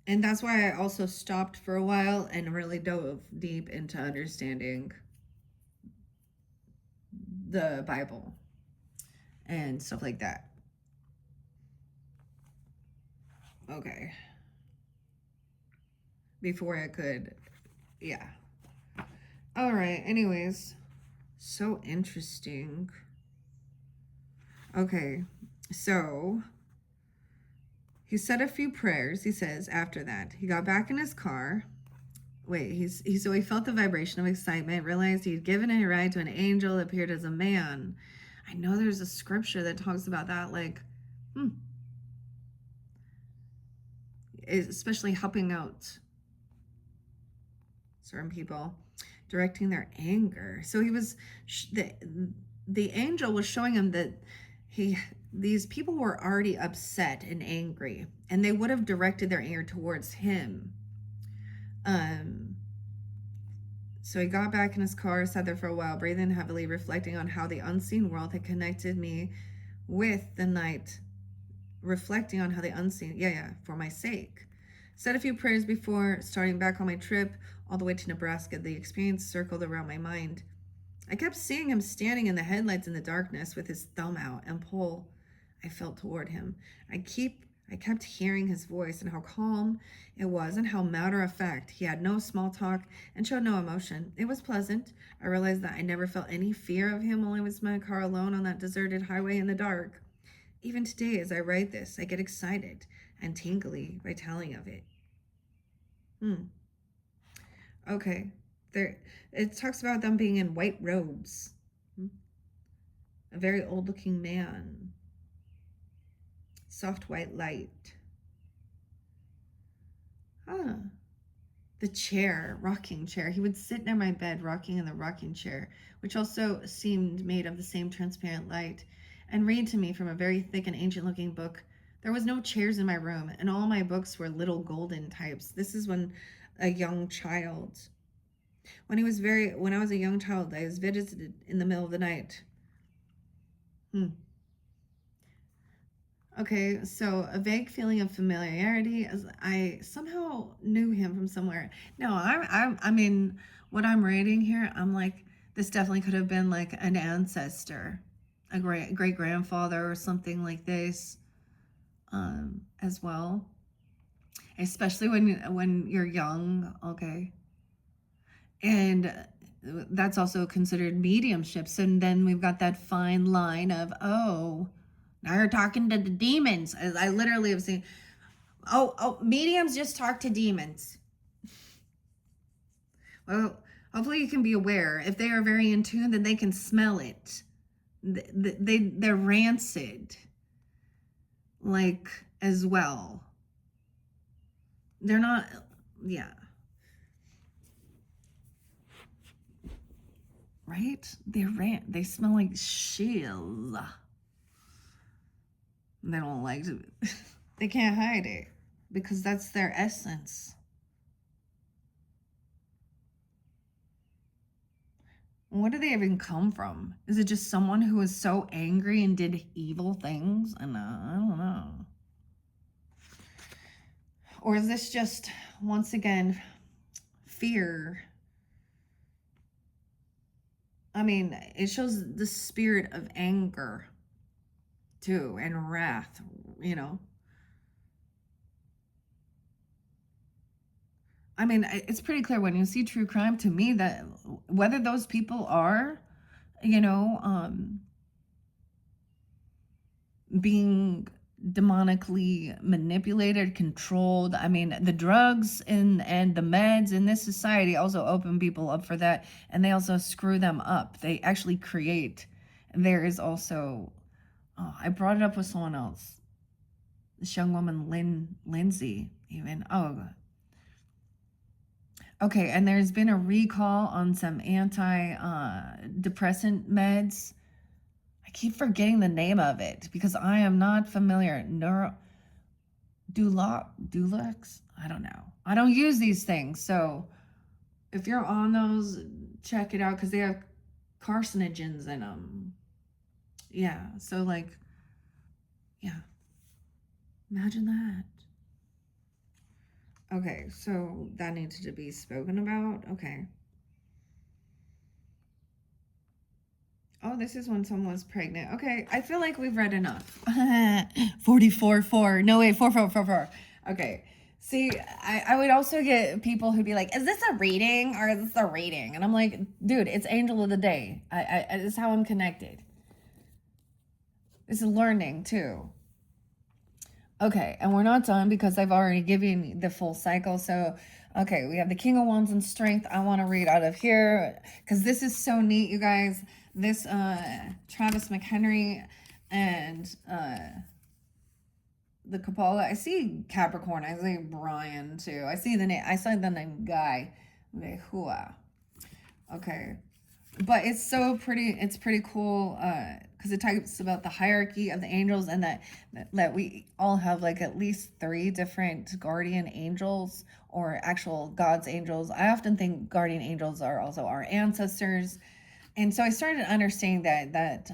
and that's why I also stopped for a while and really dove deep into understanding the Bible and stuff like that. Okay. Before I could, yeah. All right, anyways. So interesting. Okay, so he said a few prayers, he says, after that. He got back in his car. Wait, so he felt the vibration of excitement, realized he'd given a ride to an angel that appeared as a man. I know there's a scripture that talks about that, like, especially helping out certain people, directing their anger. So he was, the angel was showing him that these people were already upset and angry, and they would have directed their anger towards him. So he got back in his car, sat there for a while, breathing heavily, reflecting on how the unseen world had connected me with the night. Reflecting on how the unseen, for my sake. Said a few prayers before starting back on my trip all the way to Nebraska. The experience circled around my mind. I kept seeing him standing in the headlights in the darkness with his thumb out and pull. I felt toward him. I kept hearing his voice and how calm it was and how matter of fact. He had no small talk and showed no emotion. It was pleasant. I realized that I never felt any fear of him while I was in my car alone on that deserted highway in the dark. Even today, as I write this, I get excited and tingly by telling of it. Okay. It talks about them being in white robes. A very old-looking man. Soft white light. The chair, rocking chair. He would sit near my bed, rocking in the rocking chair, which also seemed made of the same transparent light, and read to me from a very thick and ancient-looking book. There was no chairs in my room, and all my books were little golden types. This is when a young child. When I was a young child, I was visited in the middle of the night. Okay, so a vague feeling of familiarity as I somehow knew him from somewhere. No, I mean, what I'm reading here, I'm like, this definitely could have been like an ancestor, a great grandfather or something like this, as well. Especially when you're young, okay. And that's also considered mediumship. So then we've got that fine line of, oh, now you're talking to the demons. I literally have seen, mediums just talk to demons. Well, hopefully you can be aware. If they are very in tune, then they can smell it. They're rancid, like, as well. They're not, yeah. Right? They smell like shiz. They don't like to, they can't hide it because that's their essence. Where do they even come from? Is it just someone who was so angry and did evil things? I don't know. Or is this just, once again, fear? I mean, it shows the spirit of anger too, and wrath, I mean, it's pretty clear when you see true crime to me that whether those people are, being demonically manipulated, controlled. I mean, the drugs and the meds in this society also open people up for that, and they also screw them up. They actually create. There is also, I brought it up with someone else. This young woman, Lindsay, even. Okay, and there's been a recall on some anti-depressant meds. I keep forgetting the name of it because I am not familiar. Dulux? I don't know. I don't use these things. So if you're on those, check it out because they have carcinogens in them. Yeah, so like, yeah. Imagine that. Okay, so that needs to be spoken about. Okay. Oh, this is when someone was pregnant. Okay, I feel like we've read enough. 44, 4. No, wait, 4, 4, 4, 4. Okay. See, I would also get people who'd be like, is this a reading or is this a reading? And I'm like, dude, it's angel of the day. This is how I'm connected. This is learning too. Okay, and we're not done because I've already given the full cycle. So, okay, we have the King of Wands and Strength. I want to read out of here because this is so neat, you guys. This Travis McHenry and the Kabbalah. I see Capricorn. I see Brian too. I see the name. I saw the name Guy Vehua. Okay, but it's so pretty. It's pretty cool because it talks about the hierarchy of the angels and that we all have like at least 3 different guardian angels or actual God's angels. I often think guardian angels are also our ancestors, and so I started understanding that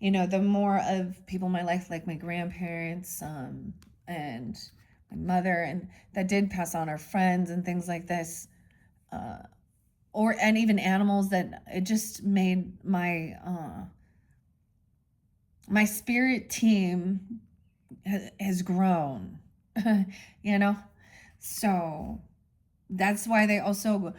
you know, the more of people in my life, like my grandparents and my mother, and that did pass on, our friends and things like this. Or and even animals, that it just made my my spirit team has grown. You know, so that's why they also,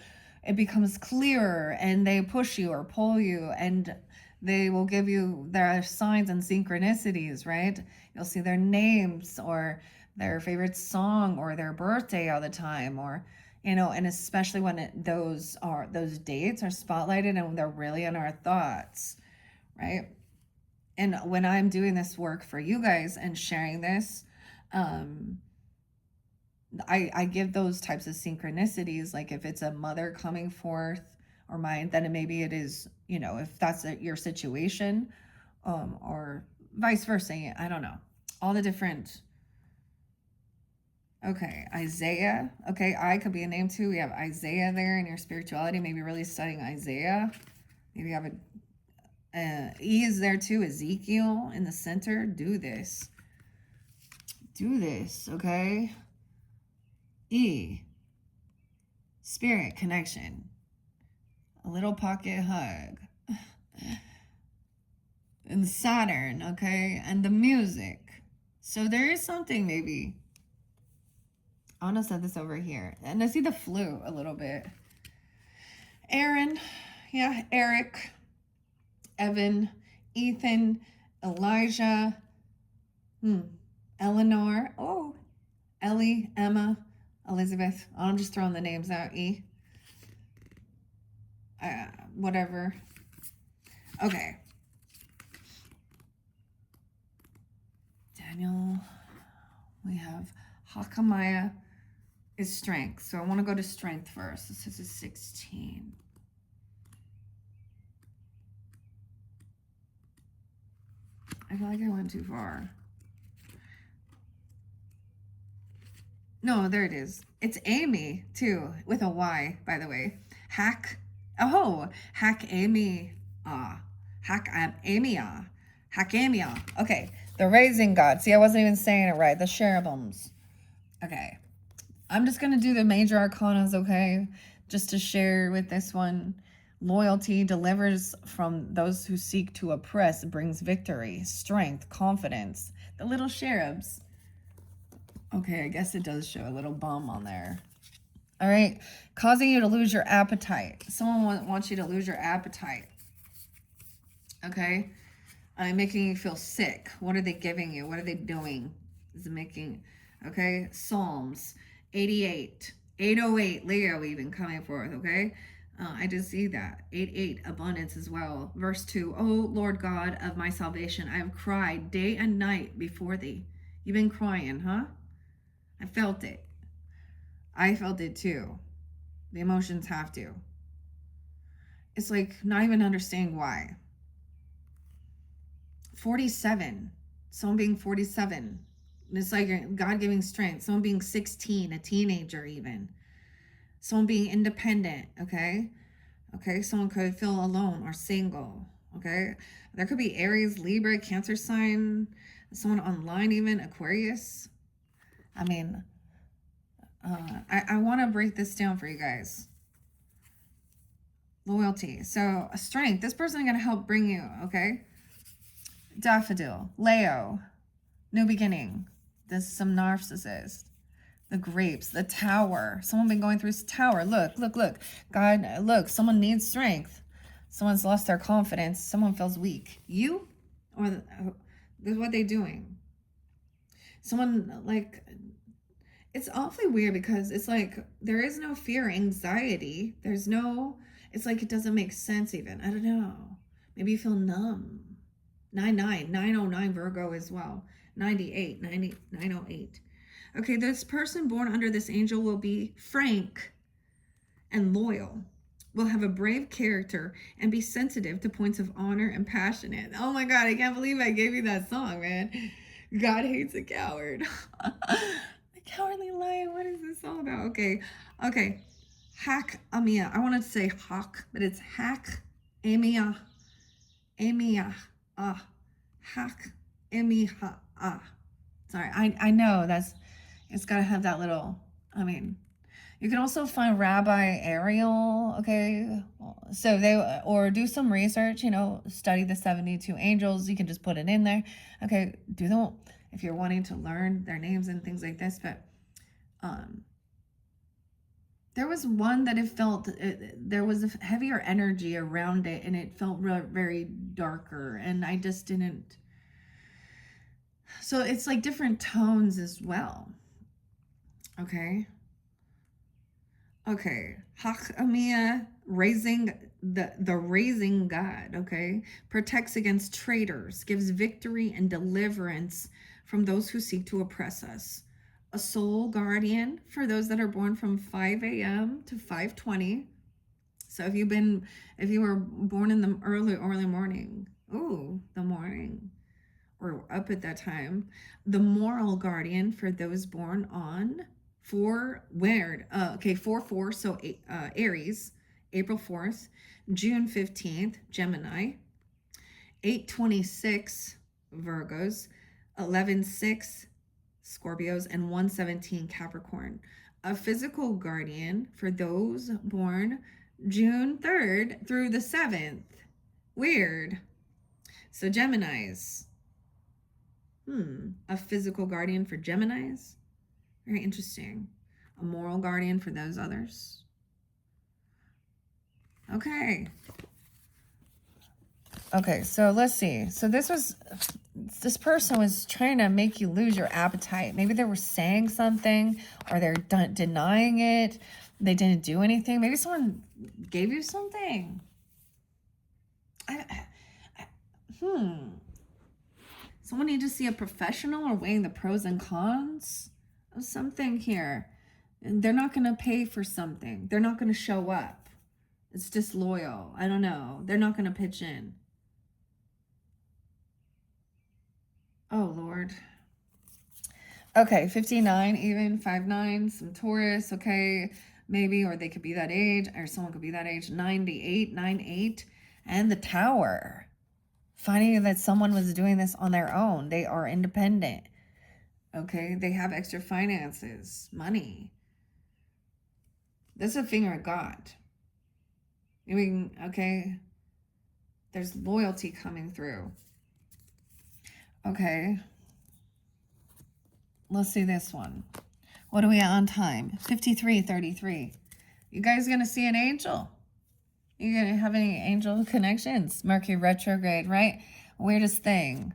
it becomes clearer and they push you or pull you, and they will give you their signs and synchronicities, right? You'll see their names or their favorite song or their birthday all the time, or you know, and especially when those dates are spotlighted and they're really in our thoughts, right? And when I'm doing this work for you guys and sharing this, um, I give those types of synchronicities. Like if it's a mother coming forth or mine, then maybe it is, you know, if that's your situation, or vice versa. I don't know. All the different. Okay, Isaiah. Okay, I could be a name too. We have Isaiah there in your spirituality. Maybe really studying Isaiah. Maybe you have E is there too. Ezekiel in the center. Do this. Do this, okay? E. Spirit connection. A little pocket hug. And Saturn, okay? And the music. So there is something maybe. I want to set this over here. And I see the flute a little bit. Aaron. Yeah, Eric. Evan. Ethan. Elijah. Eleanor. Oh. Ellie. Emma. Elizabeth. I'm just throwing the names out. E. Whatever. Okay. Daniel. We have Hakamaya is strength. So I want to go to strength first. This is a 16. I feel like I went too far. No, there it is. It's Amy too, with a Y, by the way. Hack. Oh, Hack Amy. Hack Amy. Hack Amy. Okay. The raising God. See, I wasn't even saying it right. The cherubims. Okay. I'm just going to do the major arcanas, okay? Just to share with this one. Loyalty delivers from those who seek to oppress, brings victory, strength, confidence. The little cherubs. Okay, I guess it does show a little bum on there. All right. Causing you to lose your appetite. Someone wants you to lose your appetite. Okay. Making you feel sick. What are they giving you? What are they doing? Is it making... Okay. Psalms 88. 808. Leo even coming forth. Okay. I did see that. 88. Abundance as well. Verse 2. Oh, Lord God of my salvation, I have cried day and night before thee. You've been crying, huh? I felt it. I felt it too. The emotions have to. It's like not even understanding why. 47. Someone being 47. It's like God giving strength. Someone being 16, a teenager even. Someone being independent, okay? Okay, someone could feel alone or single, okay? There could be Aries, Libra, Cancer sign, someone online even, Aquarius. I mean, I want to break this down for you guys. Loyalty. So strength. This person is going to help bring you, okay? Daffodil. Leo. New beginning. This is some narcissist. The grapes, the tower. Someone been going through this tower. Look, look, look. God, look, someone needs strength. Someone's lost their confidence. Someone feels weak. You? Or this is what they doing. Someone, like, it's awfully weird because it's like there is no fear, anxiety. There's no, it's like it doesn't make sense even. I don't know. Maybe you feel numb. 909 Virgo as well. 98, 908. Okay, this person born under this angel will be frank and loyal, will have a brave character, and be sensitive to points of honor and passionate. Oh my God, I can't believe I gave you that song, man. God hates a coward. The Cowardly Lion, what is this all about? Okay, okay. Hak Amia. I wanted to say hawk, but it's Hak Amia. Amia. Hak Emiha. Sorry, I know it's got to have that little, I mean, you can also find Rabbi Ariel, okay? So or do some research, study the 72 angels. You can just put it in there. Okay, if you're wanting to learn their names and things like this, but there was one that there was a heavier energy around it, and it felt very darker, and I just didn't. So it's like different tones as well. Okay. Okay. Hachamiah, raising the raising God, okay, protects against traitors, gives victory and deliverance from those who seek to oppress us. A soul guardian for those that are born from 5 a.m. to 5:20. So if you were born in the early morning, the morning, or up at that time, the moral guardian for those born on 4/4, so Aries, April 4th, June 15th, Gemini, 8/26, Virgos, 11/6, Scorpios, and 1/17, Capricorn. A physical guardian for those born June 3rd through the 7th. Weird. So Geminis. A physical guardian for Geminis. Very interesting. A moral guardian for those others. Okay. Okay, so let's see. So this person was trying to make you lose your appetite. Maybe they were saying something, or they're denying it. They didn't do anything. Maybe someone gave you something. Someone need to see a professional or weighing the pros and cons of something here. And they're not going to pay for something. They're not going to show up. It's disloyal. I don't know. They're not going to pitch in. Oh, Lord. Okay, 59, even 59, some Taurus, okay, maybe, or they could be that age, or someone could be that age, 98, 98, and the Tower. Finding that someone was doing this on their own. They are independent. Okay, they have extra finances, money. This is a finger of God. I mean, okay, there's loyalty coming through. Okay. Let's see this one. What are we at on time? 53:33. You guys gonna see an angel? You gonna have any angel connections? Mercury retrograde, right? Weirdest thing.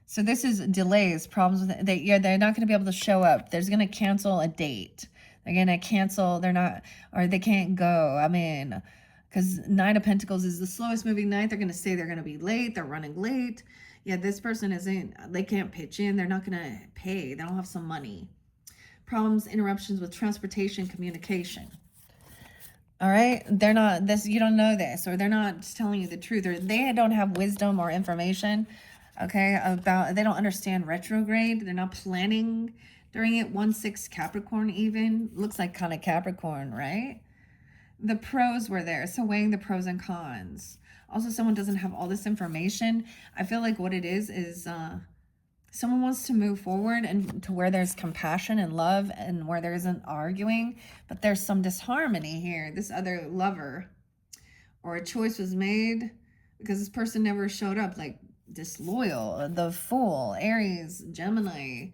So this is delays, problems with it. They're not gonna be able to show up. There's gonna cancel a date. They're gonna cancel. They're not, or they can't go. I mean, because Nine of Pentacles is the slowest moving night. They're gonna say they're gonna be late. They're running late. Yeah, this person isn't. They can't pitch in. They're not gonna pay. They don't have some money. Problems, interruptions with transportation, communication. All right, they're not this. You don't know this, or they're not just telling you the truth, or they don't have wisdom or information. Okay, they don't understand retrograde. They're not planning during it. 1/6 Capricorn, even looks like kind of Capricorn, right? The pros were there, so weighing the pros and cons. Also, someone doesn't have all this information. I feel like what it is someone wants to move forward and to where there's compassion and love and where there isn't arguing, but there's some disharmony here. This other lover, or a choice was made because this person never showed up, like disloyal, the Fool, Aries, Gemini,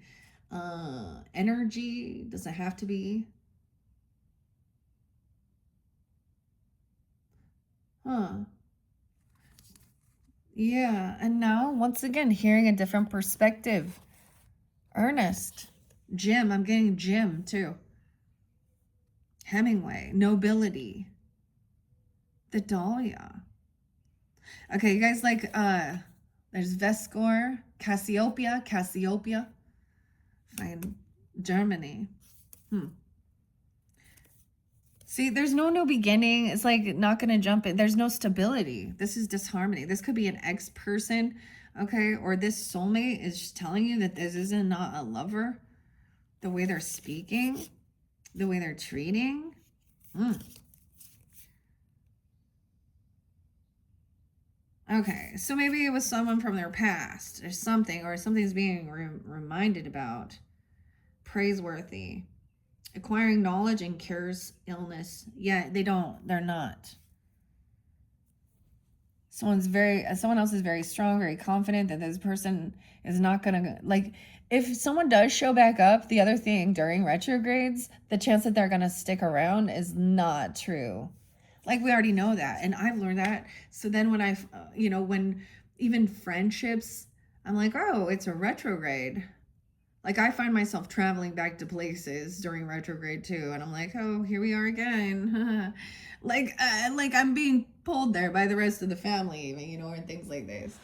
Energy, does it have to be? Huh. Yeah, and now once again hearing a different perspective. Ernest, Jim, I'm getting Jim too. Hemingway, nobility, the Dahlia. Okay, you guys like there's Vescor, Cassiopeia. Fine. Germany. See, there's no new beginning. It's like not gonna jump in. There's no stability. This is disharmony. This could be an ex-person, okay? Or this soulmate is just telling you that this isn't not a lover. The way they're speaking, the way they're treating. Okay, so maybe it was someone from their past or something, or something's being reminded about. Praiseworthy. Acquiring knowledge and cures illness. Yeah, they're not. Someone else is very strong, very confident that this person is not gonna, like, if someone does show back up, the other thing during retrogrades, the chance that they're gonna stick around is not true. Like, we already know that, and I've learned that. So then when when even friendships, I'm like, oh, it's a retrograde. Like, I find myself traveling back to places during retrograde too, and I'm like, oh, here we are again. like I'm being pulled there by the rest of the family, even, and things like this.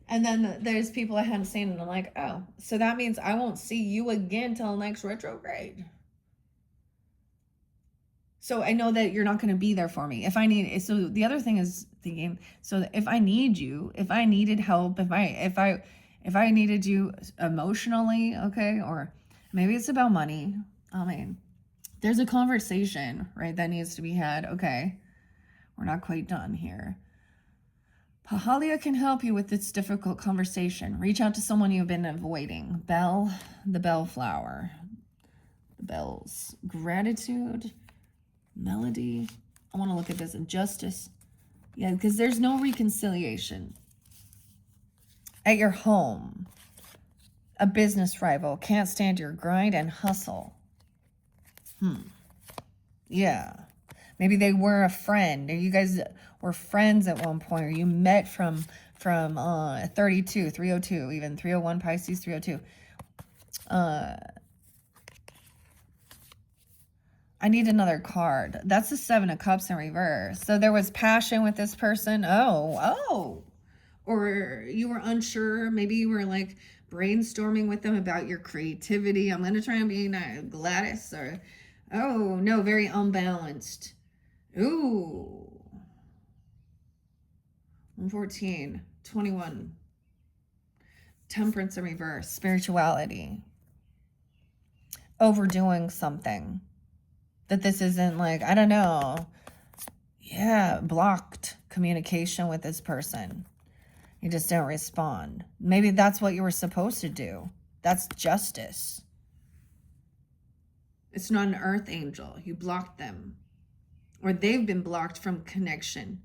And then there's people I hadn't seen, and I'm like, oh, so that means I won't see you again till next retrograde. So I know that you're not going to be there for me if I need. So the other thing is thinking. So if I need you, if I needed help, if I needed you emotionally, okay, or maybe it's about money. I mean, there's a conversation, right, that needs to be had. Okay, we're not quite done here. Pahalia can help you with this difficult conversation. Reach out to someone you've been avoiding. The bellflower, the bells, gratitude. Melody. I want to look at this. Justice. Yeah, because there's no reconciliation. At your home, a business rival can't stand your grind and hustle. Yeah. Maybe they were a friend, or you guys were friends at one point, or you met from 32, 302, even 301 Pisces, 302. I need another card. That's the Seven of Cups in reverse. So there was passion with this person. Oh. Or you were unsure. Maybe you were like brainstorming with them about your creativity. I'm going to try and be Gladys. Or, oh, no, very unbalanced. Ooh. 14, 21. Temperance in reverse. Spirituality. Overdoing something. That this isn't like, I don't know. Yeah, blocked communication with this person. You just don't respond. Maybe that's what you were supposed to do. That's justice. It's not an earth angel. You blocked them. Or they've been blocked from connection.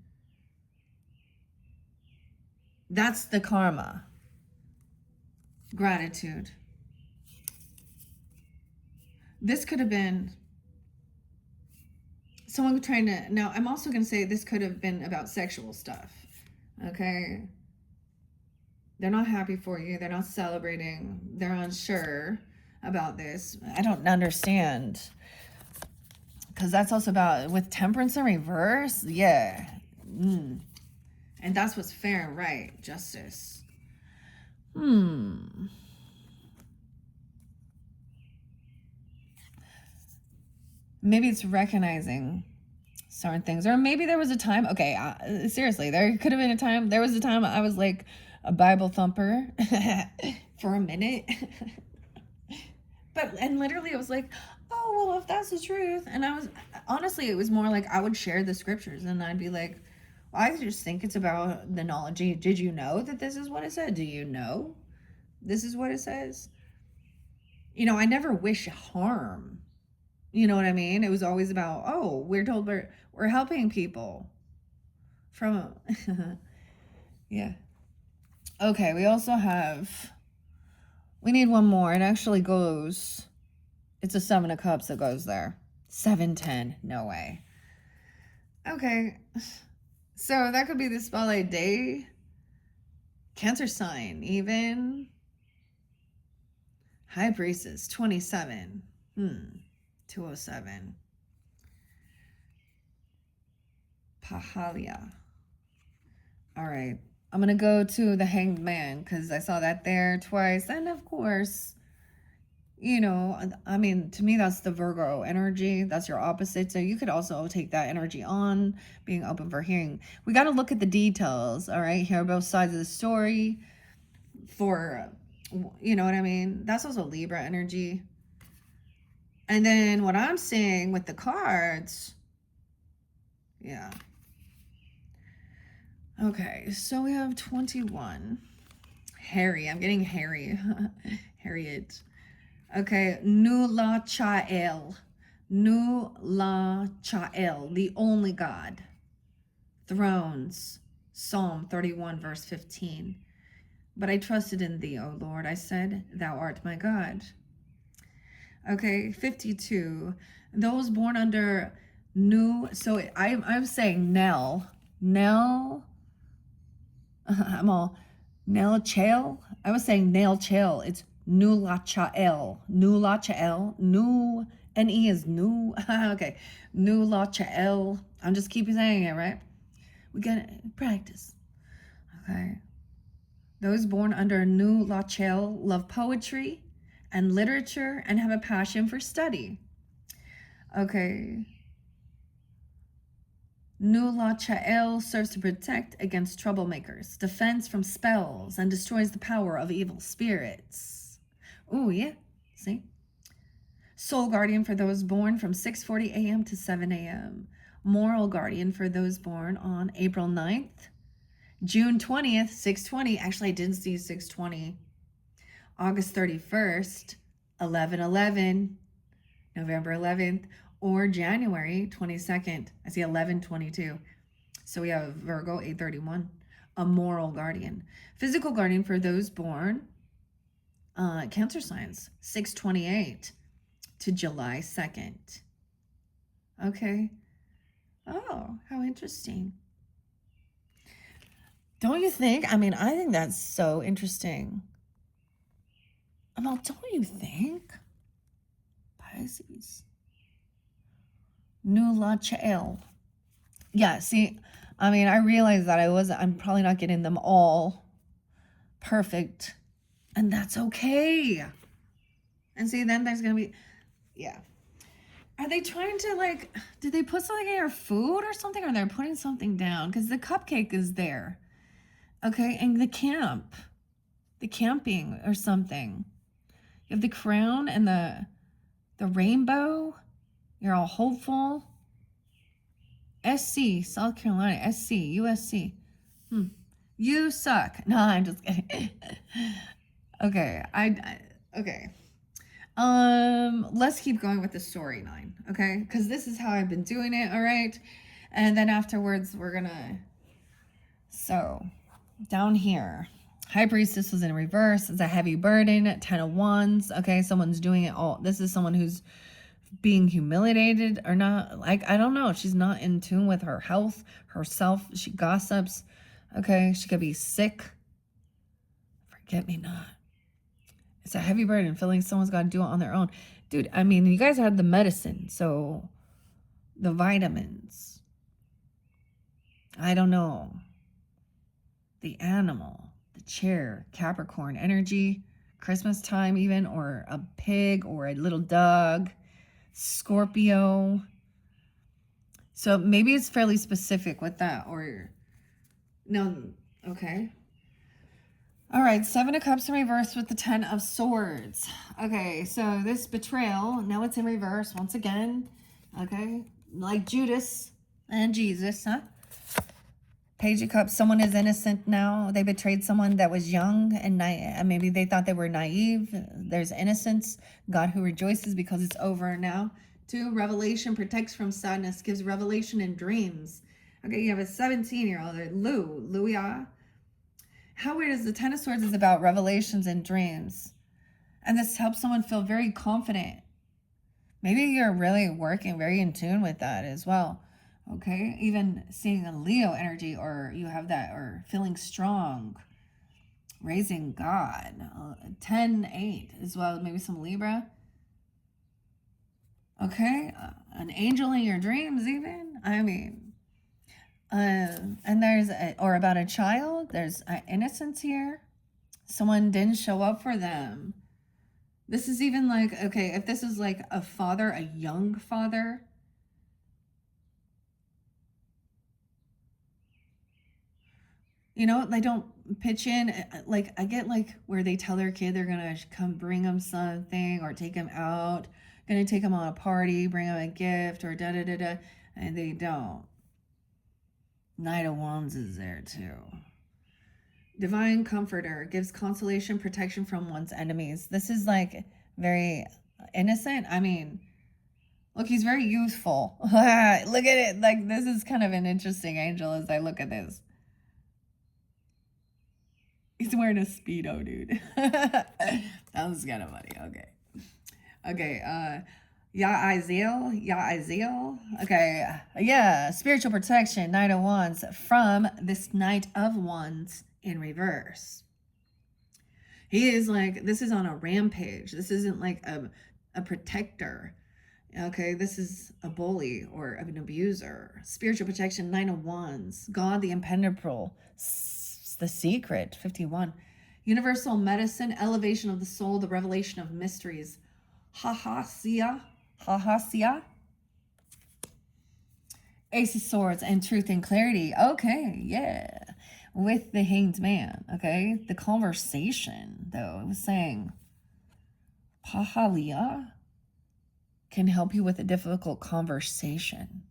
That's the karma. Gratitude. This could have been someone trying to, now I'm also going to say this could have been about sexual stuff. Okay. They're not happy for you. They're not celebrating. They're unsure about this. I don't understand. Because that's also about, with temperance in reverse, yeah. And that's what's fair and right. Justice. Maybe it's recognizing certain things. Or maybe there was a time, okay, seriously, there could have been a time, there was a time I was like a Bible thumper for a minute. And literally it was like, oh, well, if that's the truth. And honestly, it was more like I would share the scriptures and I'd be like, well, I just think it's about the knowledge. Did you know that this is what it said? Do you know this is what it says? I never wish harm. You know what I mean? It was always about, oh, we're told we're helping people from, yeah. Okay, we also have We need one more. It actually goes, it's a 7 of Cups that goes there. 710. No way. Okay. So that could be the spotlight day. Cancer sign, even. High Priestess, 27. 207. Pahalia. All right. I'm going to go to the Hanged Man because I saw that there twice. And of course, you know, I mean, to me, that's the Virgo energy. That's your opposite. So you could also take that energy on, being open for hearing. We got to look at the details, all right? Hear both sides of the story for, you know what I mean? That's also Libra energy. And then what I'm seeing with the cards, yeah. Okay, so we have 21. Harry, I'm getting Harry. Harriet. Okay, Nula Cha'el. Nula Cha'el, the only God. Thrones. Psalm 31, verse 15. But I trusted in thee, O Lord. I said, thou art my God. Okay, 52. Those born under so I'm saying Nell. I'm all Nell Chael. I was saying Nail Chael. It's Nula Chael. Nula Chael. New N-E is new. Okay. Nula Chael. I'm just keep saying it, right? We gotta practice. Okay. Those born under Nula Chael love poetry and literature and have a passion for study. Okay. Nula Cha'el serves to protect against troublemakers, defends from spells, and destroys the power of evil spirits. Ooh, yeah. See? Soul guardian for those born from 6:40 a.m. to 7 a.m. Moral guardian for those born on April 9th. June 20th, 6:20. Actually, I didn't see 6:20. August 31st, 11:11. November 11th. Or January 22nd. I see 11:22. So we have Virgo 8:31. A moral guardian. Physical guardian for those born Cancer signs 6/28 to July 2nd. Okay. Oh, how interesting. Don't you think? I mean, I think that's so interesting. Well, don't you think? Pisces. Nula Chael. Yeah, see, I mean, I realize that I'm probably not getting them all perfect, and that's okay. And see, then there's gonna be, yeah. Are they trying to, like, did they put something in your food or something, or they're putting something down? Because the cupcake is there, okay, and the camping or something. You have the crown and the rainbow. You're all hopeful. SC, South Carolina, SC, USC. You suck. No, I'm just kidding. Okay, okay. Let's keep going with the story 9, okay? Because this is how I've been doing it, all right? And then afterwards, we're gonna, so, down here, High Priestess was in reverse. It's a heavy burden, 10 of Wands, okay? Someone's doing it all. This is someone who's being humiliated or not. Like, I don't know. She's not in tune with her health, herself. She gossips, okay? She could be sick. Forget me not. It's a heavy burden, feeling someone's got to do it on their own. Dude, I mean, you guys had the medicine, so the vitamins. I don't know. The animal, the chair, Capricorn energy, Christmas time even, or a pig or a little dog, Scorpio. So maybe it's fairly specific with that, or no, okay. All right, 7 of Cups in reverse with the 10 of Swords. Okay, so this betrayal, now it's in reverse once again. Okay, like Judas and Jesus, huh? Page of Cups, someone is innocent now. They betrayed someone that was young and maybe they thought they were naive. There's innocence. God who rejoices because it's over now. 2, revelation protects from sadness, gives revelation in dreams. Okay, you have a 17-year-old, Louis. How weird is the 10 of Swords is about revelations and dreams. And this helps someone feel very confident. Maybe you're really working very in tune with that as well. Okay. Even seeing a Leo energy, or you have that, or feeling strong, raising God. 10-8 as well. Maybe some Libra. Okay. An angel in your dreams, even. I mean, and there's, or about a child, there's innocence here. Someone didn't show up for them. This is even like, okay, if this is like a father, a young father, you know, they don't pitch in. Like, I get like where they tell their kid they're gonna come bring them something or take them out, gonna take them on a party, bring them a gift, or da da da da, and they don't. Knight of Wands is there too. Divine Comforter gives consolation, protection from one's enemies. This is like very innocent. I mean, look, he's very youthful. Look at it. Like, this is kind of an interesting angel as I look at this. He's wearing a Speedo, dude. That was kind of funny. Okay. Yaziel. Okay. Yeah. Spiritual protection, Knight of Wands, from this Knight of Wands in reverse. He is like, this is on a rampage. This isn't like a protector. Okay, this is a bully or an abuser. Spiritual protection, 9 of Wands. God, the impenetrable. The secret, 51. Universal medicine, elevation of the soul, the revelation of mysteries. Hahasia. Ace of Swords and truth and clarity. Okay, yeah. With the Hanged Man, okay? The conversation, though, it was saying Pahalia can help you with a difficult conversation.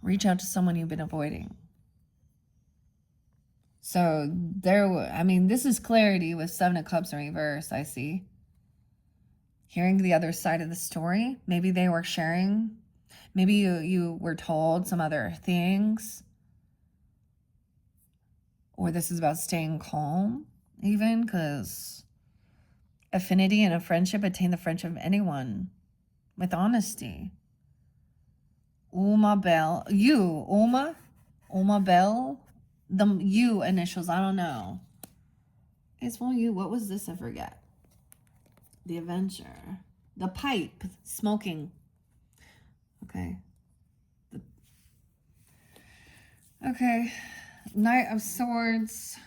Reach out to someone you've been avoiding. So this is clarity with 7 of Cups in reverse, I see. Hearing the other side of the story. Maybe they were sharing. Maybe you were told some other things. Or this is about staying calm, even, because affinity and a friendship, attain the friendship of anyone with honesty. Uma Bell. Uma Bell. The U initials, I don't know. It's one you. What was this? I forget. The Avenger. The pipe. Smoking. Okay. Okay. Knight of Swords.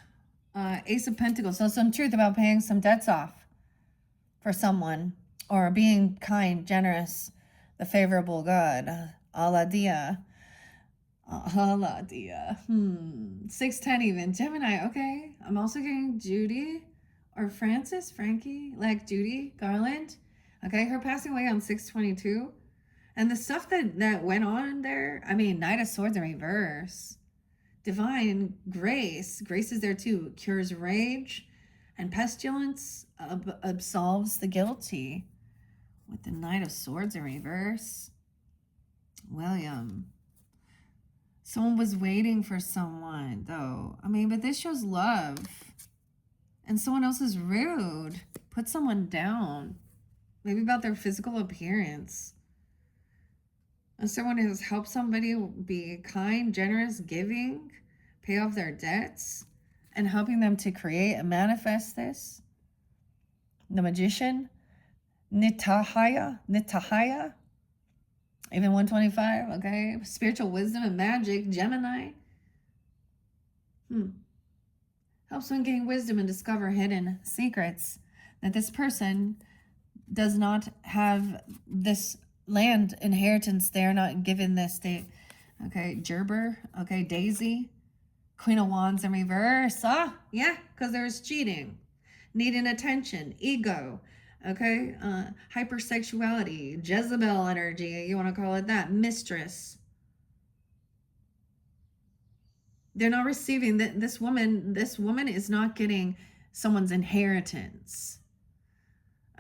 Ace of Pentacles. So some truth about paying some debts off for someone. Or being kind, generous. The favorable God. Aladia. 610 even. Gemini, okay. I'm also getting Judy or Frankie, like Judy Garland. Okay, her passing away on 6/22. And the stuff that went on there, I mean, Knight of Swords in reverse. Divine grace. Grace is there too. Cures rage and pestilence, absolves the guilty. With the Knight of Swords in reverse. William. Someone was waiting for someone, though. I mean, but this shows love. And someone else is rude. Put someone down. Maybe about their physical appearance. And someone has helped somebody be kind, generous, giving, pay off their debts, and helping them to create and manifest this. The Magician. Nitahaya. Even 125, okay? Spiritual wisdom and magic, Gemini. Helps one gain wisdom and discover hidden secrets. That this person does not have this land inheritance. They're not given this. Okay, Gerber, okay, Daisy. Queen of Wands in reverse. Yeah, because there's cheating. Needing attention, ego. Okay, hypersexuality, Jezebel energy, you want to call it that, mistress. They're not receiving that. This woman is not getting someone's inheritance,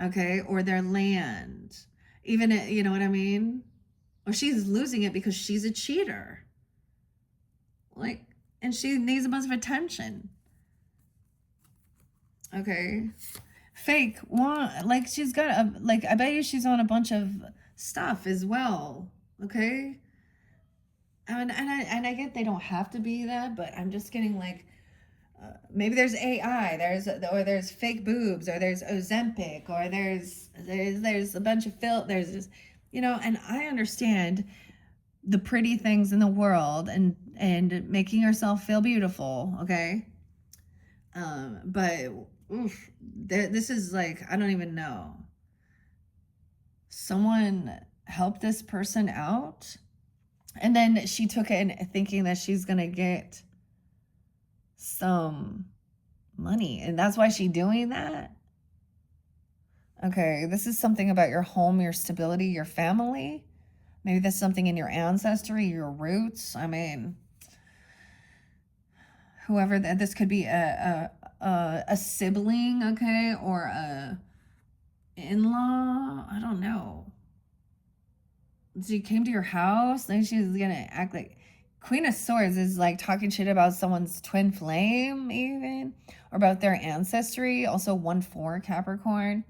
okay, or their land, even, you know what I mean? Or she's losing it because she's a cheater, like, and she needs a bunch of attention. Okay. Fake one, like she's got a, like, I bet you she's on a bunch of stuff as well. Okay. And I get they don't have to be that, but I'm just getting like, maybe there's AI, there's fake boobs, or there's Ozempic, or there's a bunch of there's just, and I understand the pretty things in the world, and making yourself feel beautiful, okay? But oof, this is like, I don't even know. Someone helped this person out, and then she took it and thinking that she's gonna get some money, and that's why she's doing that. Okay, this is something about your home, your stability, your family. Maybe that's something in your ancestry, your roots. I mean, whoever that, this could be a sibling, okay, or a in-law. I don't know. She came to your house, and she's gonna act like Queen of Swords is like talking shit about someone's twin flame, even, or about their ancestry. Also, 1-4 Capricorn,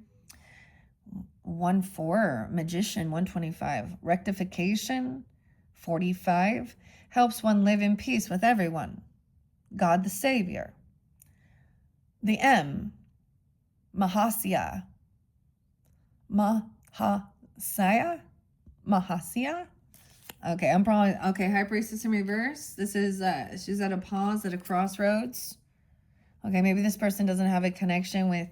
1-4 Magician, 125 Rectification, 45 helps one live in peace with everyone. God the Savior. The M, Mahasya. Mahasya? Mahasya? Okay, I'm probably, okay, High Priestess in reverse. This is, she's at a pause, at a crossroads. Okay, maybe this person doesn't have a connection with,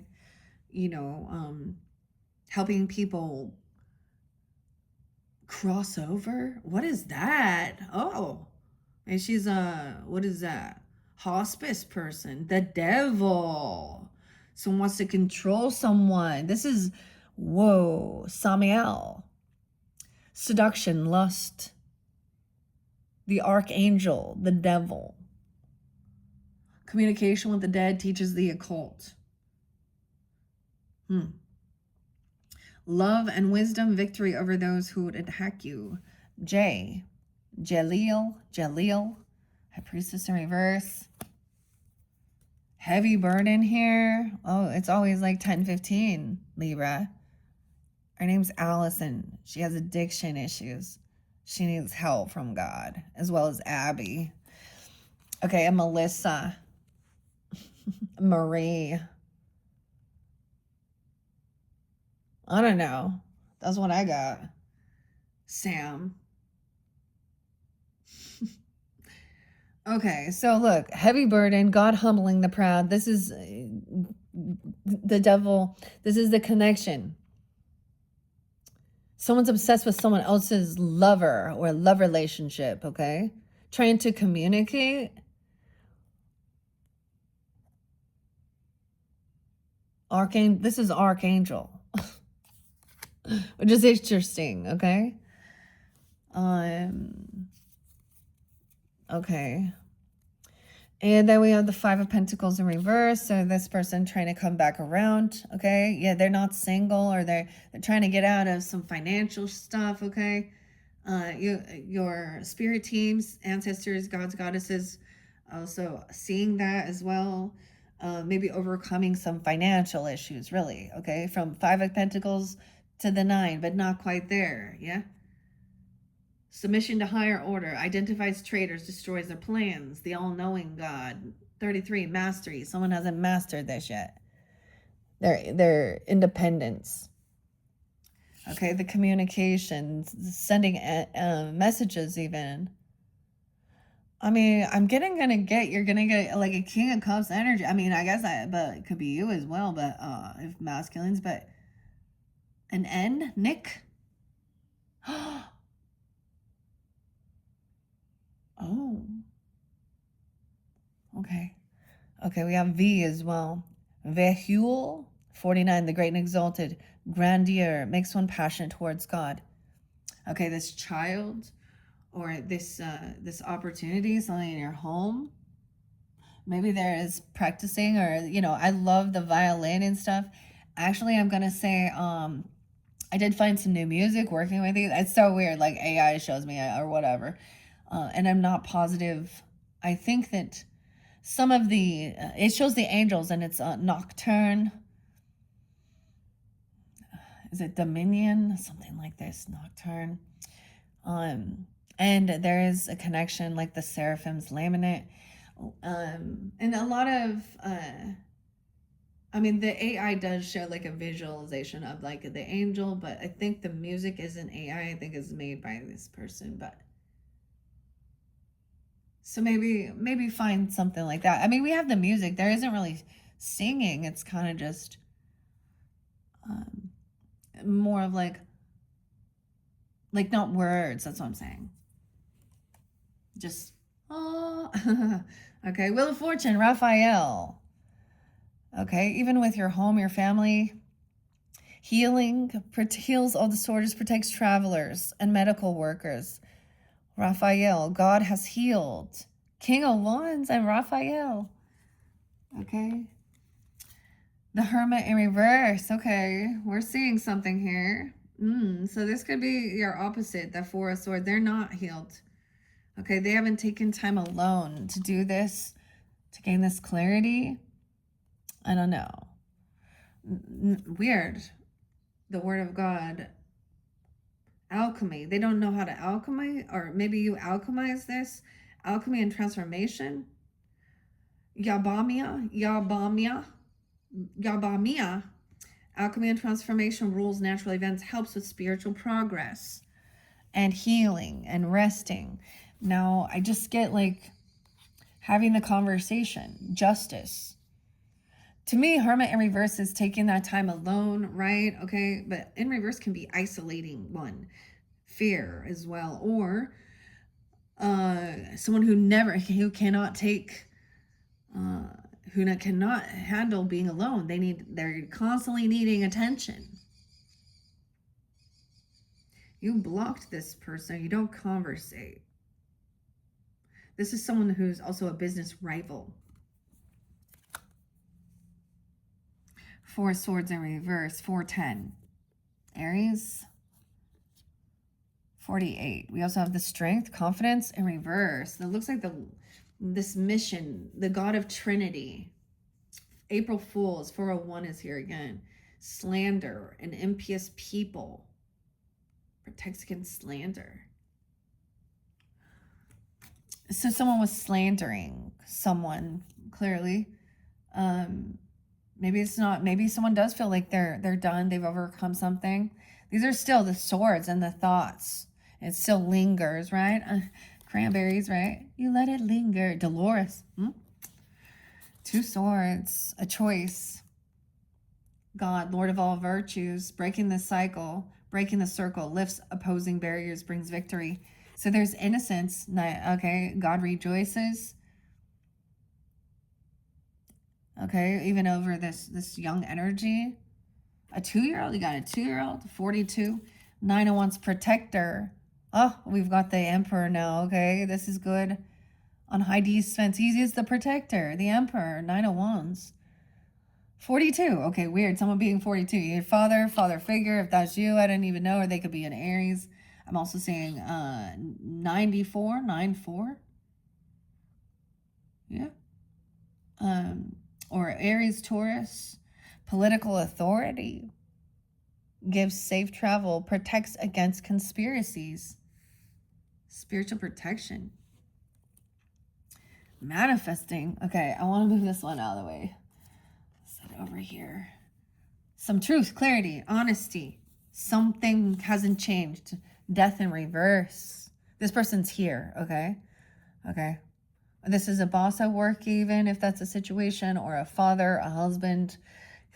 helping people cross over. What is that? Oh, and she's what is that? Hospice person. The devil. Someone wants to control someone. This is, whoa, Samael. Seduction, lust. The archangel, the devil. Communication with the dead teaches the occult. Love and wisdom, victory over those who would attack you. J. Jalil. High Priestess in reverse. Heavy burden here. Oh, it's always like 10-15, Libra. Her name's Allison. She has addiction issues. She needs help from God, as well as Abby. Okay, and Melissa. Marie. I don't know. That's what I got. Sam. Okay, so look, heavy burden, God humbling the proud. This is the devil. This is the connection. Someone's obsessed with someone else's lover or love relationship, okay? Trying to communicate. This is Archangel, which is interesting, okay? Okay. And then we have the 5 of Pentacles in reverse. So this person trying to come back around, okay? Yeah, they're not single, or they're trying to get out of some financial stuff, okay? Your spirit teams, ancestors, gods, goddesses, also seeing that as well. Maybe overcoming some financial issues, really, okay? From 5 of Pentacles to the 9, but not quite there, yeah? Submission to higher order, identifies traitors, destroys their plans. The all-knowing God. 33, mastery. Someone hasn't mastered this yet. Their independence. Okay, the communications, sending messages even. I mean, you're gonna get like a King of Cups energy. I mean, I guess but it could be you as well, but if masculines, but an N, Nick. Oh. Okay. Okay, we have V as well. Vehul, 49, the great and exalted. Grandeur, makes one passionate towards God. Okay, this child, or this opportunity, something in your home. Maybe there is practicing, or, I love the violin and stuff. Actually, I'm going to say, I did find some new music working with these. It's so weird, like AI shows me or whatever. And I'm not positive. I think that some of the, it shows the angels, and it's nocturne. Is it Dominion? Something like this, nocturne. And there is a connection like the Seraphim's laminate. And a lot of, I mean, the AI does show like a visualization of like the angel, but I think the music isn't AI. I think it's made by this person, but so maybe find something like that. I mean, we have the music. There isn't really singing. It's kind of just more of like not words. That's what I'm saying. Just oh, okay. Wheel of Fortune, Raphael. Okay, even with your home, your family, healing heals all disorders, protects travelers and medical workers. Raphael, God has healed. King of Wands and Raphael. Okay. The Hermit in reverse. Okay, we're seeing something here. So this could be your opposite, the Four of Swords. They're not healed. Okay, they haven't taken time alone to do this, to gain this clarity. I don't know. Weird. The Word of God. Alchemy. They don't know how to alchemy, or maybe you alchemize this. Alchemy and transformation. Yabamia. Alchemy and transformation rules natural events, helps with spiritual progress and healing and resting. Now, I just get like having the conversation, justice. To me, Hermit in reverse is taking that time alone, right? Okay, but in reverse can be isolating one. Fear as well, or someone who cannot take, who cannot handle being alone. They're constantly needing attention. You blocked this person. You don't conversate. This is someone who's also a business rival. Four of Swords in reverse, 410. Aries, 48. We also have the Strength, confidence in reverse. It looks like this mission, the God of Trinity. April Fools, 401 is here again. Slander and impious people. Protects against slander. So someone was slandering someone, clearly. Maybe it's not. Maybe someone does feel like they're done. They've overcome something. These are still the swords and the thoughts. It still lingers, right? Cranberries, right? You let it linger. Dolores. Two swords. A choice. God, Lord of all virtues, breaking the cycle, breaking the circle, lifts opposing barriers, brings victory. So there's innocence. Okay, God rejoices. Okay, even over this young energy. A 2-year-old, you got a 2-year-old, 42. 9 of Wands, protector. Oh, we've got the Emperor now, okay? This is good. On high defense, he is the protector, the Emperor, 9 of Wands. 42, okay, weird. Someone being 42. Your father figure, if that's you, I didn't even know, or they could be an Aries. I'm also seeing 94, 94. Yeah. Or Aries, Taurus. Political authority. Gives safe travel, protects against conspiracies. Spiritual protection. Manifesting. Okay, I want to move this one out of the way. Set it over here. Some truth, clarity, honesty. Something hasn't changed. Death in reverse. This person's here, okay? Okay. This is a boss at work, even if that's a situation, or a father, a husband,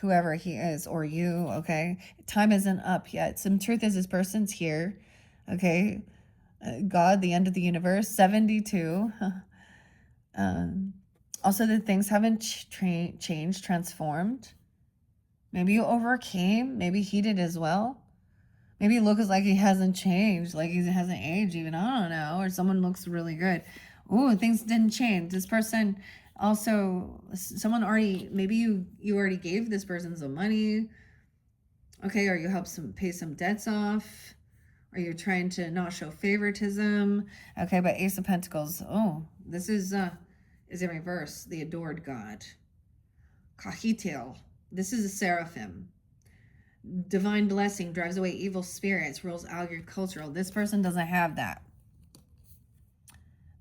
whoever he is, or you, okay? Time isn't up yet. Some truth is this person's here, okay? God, the end of the universe, 72. Also, that things haven't changed, transformed. Maybe you overcame. Maybe he did as well. Maybe it looks like he hasn't changed, like he hasn't aged even. I don't know. Or someone looks really good. Ooh, things didn't change. This person also, someone already, maybe you already gave this person some money. Okay, or you helped pay some debts off. Or you're trying to not show favoritism. Okay, but Ace of Pentacles. Oh, this is is in reverse, the adored God. Kahitel, this is a seraphim. Divine blessing drives away evil spirits, rules agricultural. This person doesn't have that.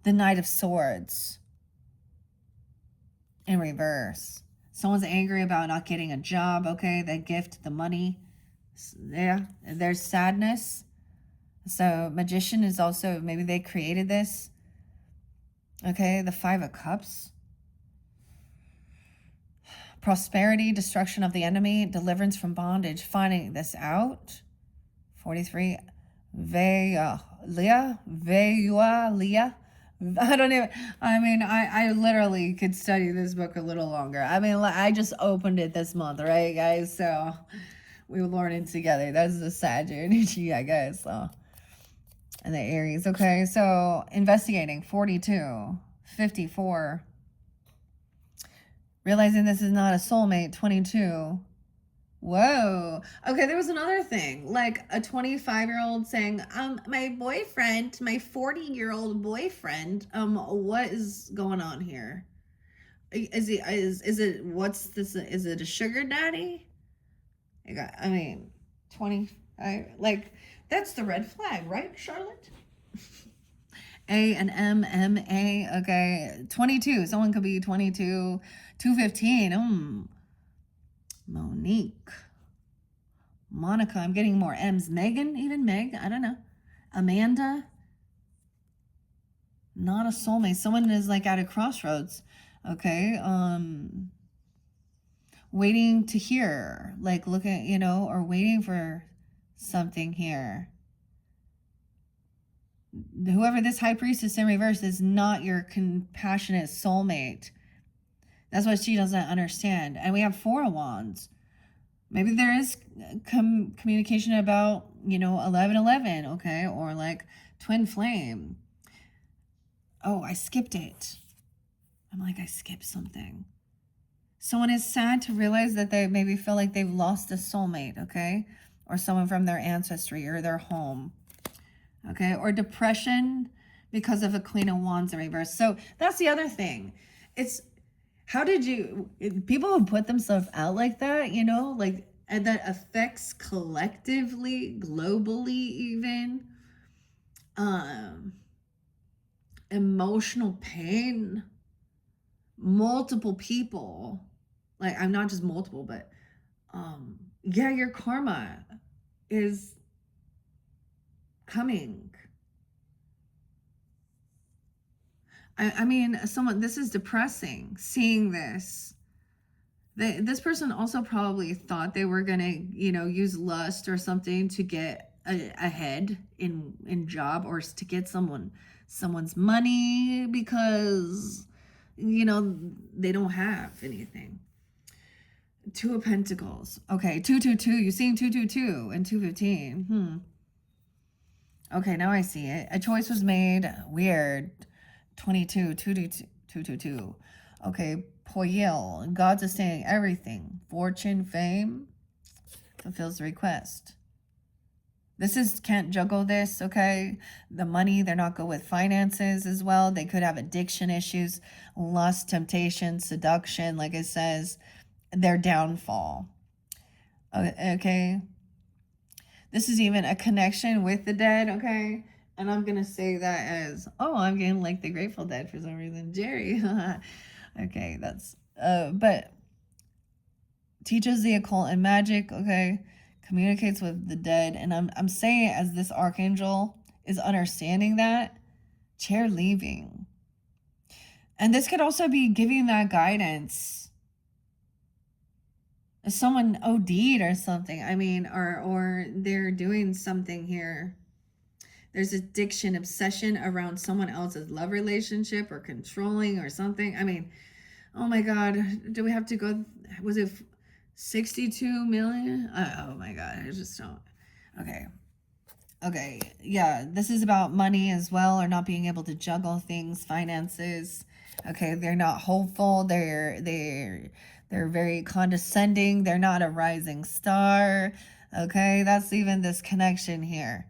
The Knight of Swords in reverse. Someone's angry about not getting a job, okay? They gift the money. Yeah, there's sadness. So Magician is also, maybe they created this. Okay, the Five of Cups. Prosperity, destruction of the enemy, deliverance from bondage, finding this out. 43. Leah. I don't even, I literally could study this book a little longer. I mean, I just opened it this month, right, guys? So we were learning together. That's the Sag energy, I guess. So, and the Aries. Okay, so investigating, 42. 54. Realizing this is not a soulmate, 22. Whoa. Okay, there was another thing. Like a 25-year-old saying, my boyfriend, my 40-year-old boyfriend, what is going on here? Is it what's this? Is it a sugar daddy? I mean, 20, like, that's the red flag, right, Charlotte? A and M, okay. 22, someone could be 22, 215, Monique. Monica, I'm getting more M's. Megan, even Meg, I don't know. Amanda, not a soulmate. Someone is like at a crossroads, okay. Waiting to hear, like looking, or waiting for something here. Whoever this high priestess in reverse is not your compassionate soulmate. That's what she doesn't understand. And we have Four of Wands. Maybe there is communication about, 1111, okay? Or like twin flame. Oh, I skipped it. I'm like, I skipped something. Someone is sad to realize that they maybe feel like they've lost a soulmate, okay? Or someone from their ancestry or their home, okay? Or depression because of a Queen of Wands in reverse. So that's the other thing. It's, how did you, people who put themselves out like that, like, and that affects collectively, globally even, emotional pain, multiple people, like, I'm not just multiple, but, yeah, your karma is coming. I mean, this is depressing, seeing this. This person also probably thought they were going to, use lust or something to get ahead in job, or to get someone's money because, they don't have anything. Two of Pentacles. Okay, 222. You're seeing 222 and 215. Okay, now I see it. A choice was made. Weird. 22, 222. Okay, Poyel. God sustaining everything. Fortune, fame. Fulfills the request. This is, can't juggle this, okay? The money, they're not good with finances as well. They could have addiction issues, lust, temptation, seduction, like it says, their downfall. Okay? This is even a connection with the dead, okay? And I'm going to say that as, I'm getting like the Grateful Dead for some reason. Jerry. Okay, that's, but teaches the occult and magic, okay? Communicates with the dead. And I'm saying, as this archangel is understanding that, chair leaving. And this could also be giving that guidance. If someone OD'd or something, or they're doing something here. There's addiction, obsession around someone else's love relationship or controlling or something. Oh my God, do we have to go? Was it 62 million? Oh my God, I just don't. Okay, yeah, this is about money as well, or not being able to juggle things, finances. Okay, they're not hopeful. They're very condescending. They're not a rising star. Okay, that's even this connection here.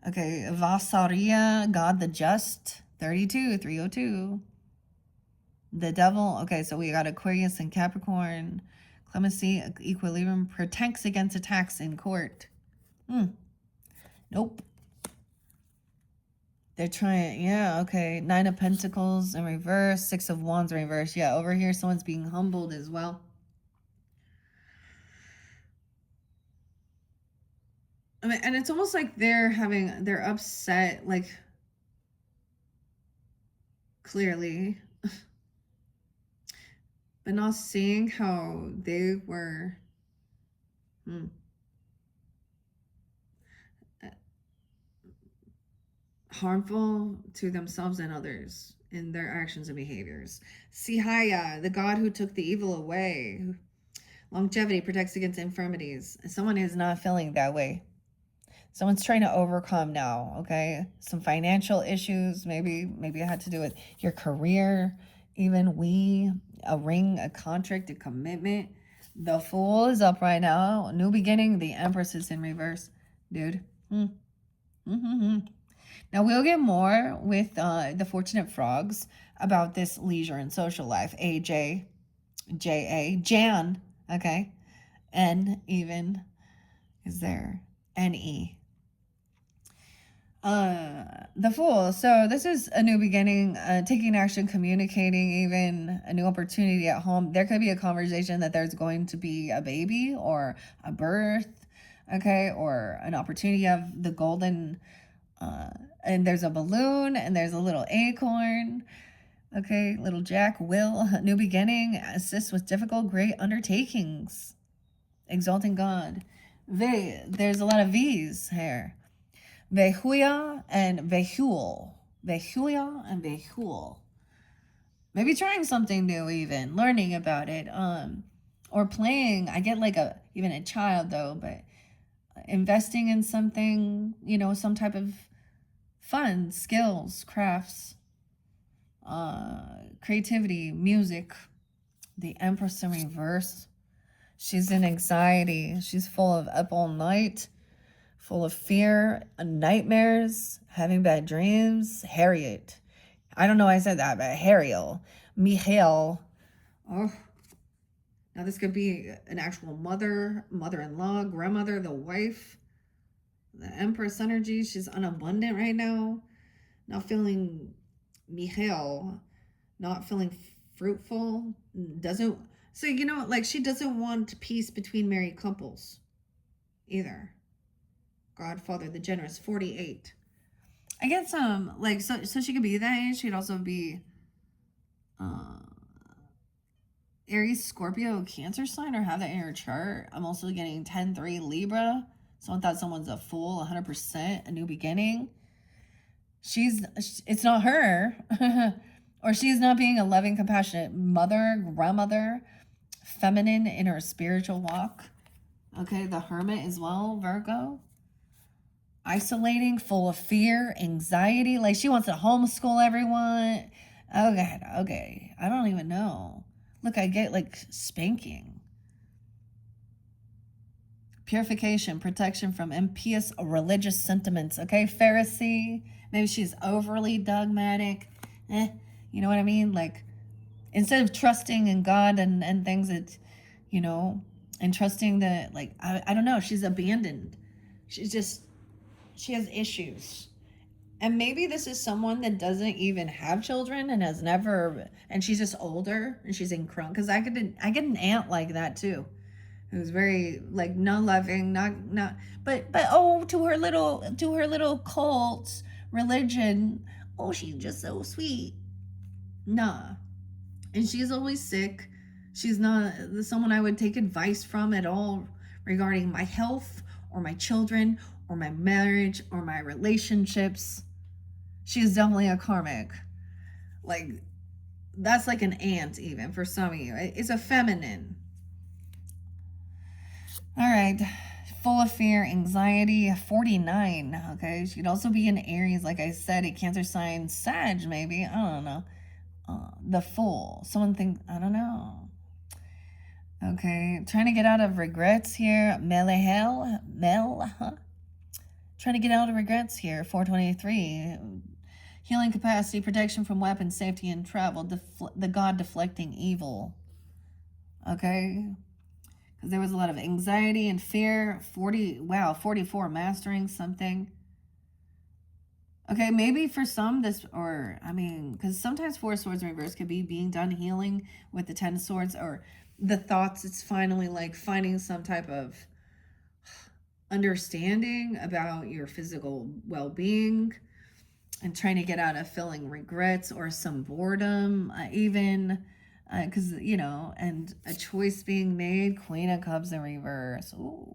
Okay, Vasaria, God the Just, 32, 302. The devil. Okay, so we got Aquarius and Capricorn. Clemency, equilibrium, protects against attacks in court. Nope. They're trying, yeah, okay. Nine of Pentacles in reverse, Six of Wands in reverse. Yeah, over here, someone's being humbled as well. I mean, and it's almost like they're upset, like, clearly, but not seeing how they were harmful to themselves and others in their actions and behaviors. Sihaya, the god who took the evil away. Longevity protects against infirmities. Someone is not feeling that way. Someone's trying to overcome now, okay? Some financial issues, maybe it had to do with your career, even a ring, a contract, a commitment. The Fool is up right now. New beginning. The Empress is in reverse, dude. Now we'll get more with the Fortunate Frogs about this leisure and social life. AJ, JA, Jan, okay? N even is there. NE. The Fool. So this is a new beginning, taking action, communicating, even a new opportunity at home. There could be a conversation that there's going to be a baby or a birth, okay, or an opportunity of the golden, and there's a balloon and there's a little acorn. Okay, little Jack will, new beginning, assist with difficult, great undertakings. Exalting God. There's a lot of V's here. Vehuya and Vehul. Vehuya and Vehul. Maybe trying something new, even learning about it. Or playing. I get like even a child though, but investing in something, some type of fun, skills, crafts, creativity, music. The Empress in reverse. She's in anxiety. She's full of up all night, full of fear, nightmares, having bad dreams. Harriet. I don't know why I said that, but Hariel. Michael. Oh, now this could be an actual mother, mother-in-law, grandmother, the wife. The Empress energy. She's unabundant right now. Not feeling Michael. Not feeling fruitful. Doesn't. So, like she doesn't want peace between married couples either. Godfather, the generous, 48. I get some, like, so she could be that age. She could also be Aries, Scorpio, Cancer sign, or have that in her chart. I'm also getting 10-3 Libra. Someone thought someone's a fool, 100%, a new beginning. It's not her. Or she's not being a loving, compassionate mother, grandmother, feminine in her spiritual walk. Okay, the Hermit as well, Virgo. Isolating, full of fear, anxiety. Like she wants to homeschool everyone. Oh God, okay. I don't even know. Look, I get like spanking. Purification, protection from impious religious sentiments. Okay, Pharisee. Maybe she's overly dogmatic. You know what I mean? Like instead of trusting in God and things that, and trusting that, like, I don't know, she's abandoned. She has issues. And maybe this is someone that doesn't even have children and has never, and she's just older and she's in crunk. Because I get an aunt like that too, who's very like not loving, not, but oh, to her little cult religion, oh, she's just so sweet. Nah, and she's always sick. She's not someone I would take advice from at all regarding my health or my children or my marriage or my relationships. She's definitely a karmic. Like, that's like an aunt, even for some of you. It's a feminine. All right. Full of fear, anxiety, 49. Okay. She could also be in Aries, like I said, a Cancer sign, Sag, maybe. I don't know. The Fool. Someone think, I don't know. Okay. Trying to get out of regrets here. Mel, huh? Trying to get out of regrets here. 423. Healing capacity, protection from weapons, safety, and travel. The god deflecting evil. Okay? Because there was a lot of anxiety and fear. 44, mastering something. Okay, maybe for some this, or I mean, because sometimes Four Swords in reverse could be being done healing with the 10 swords, or the thoughts. It's finally like finding some type of understanding about your physical well-being and trying to get out of feeling regrets or some boredom, even because and a choice being made. Queen of Cups in reverse. Ooh.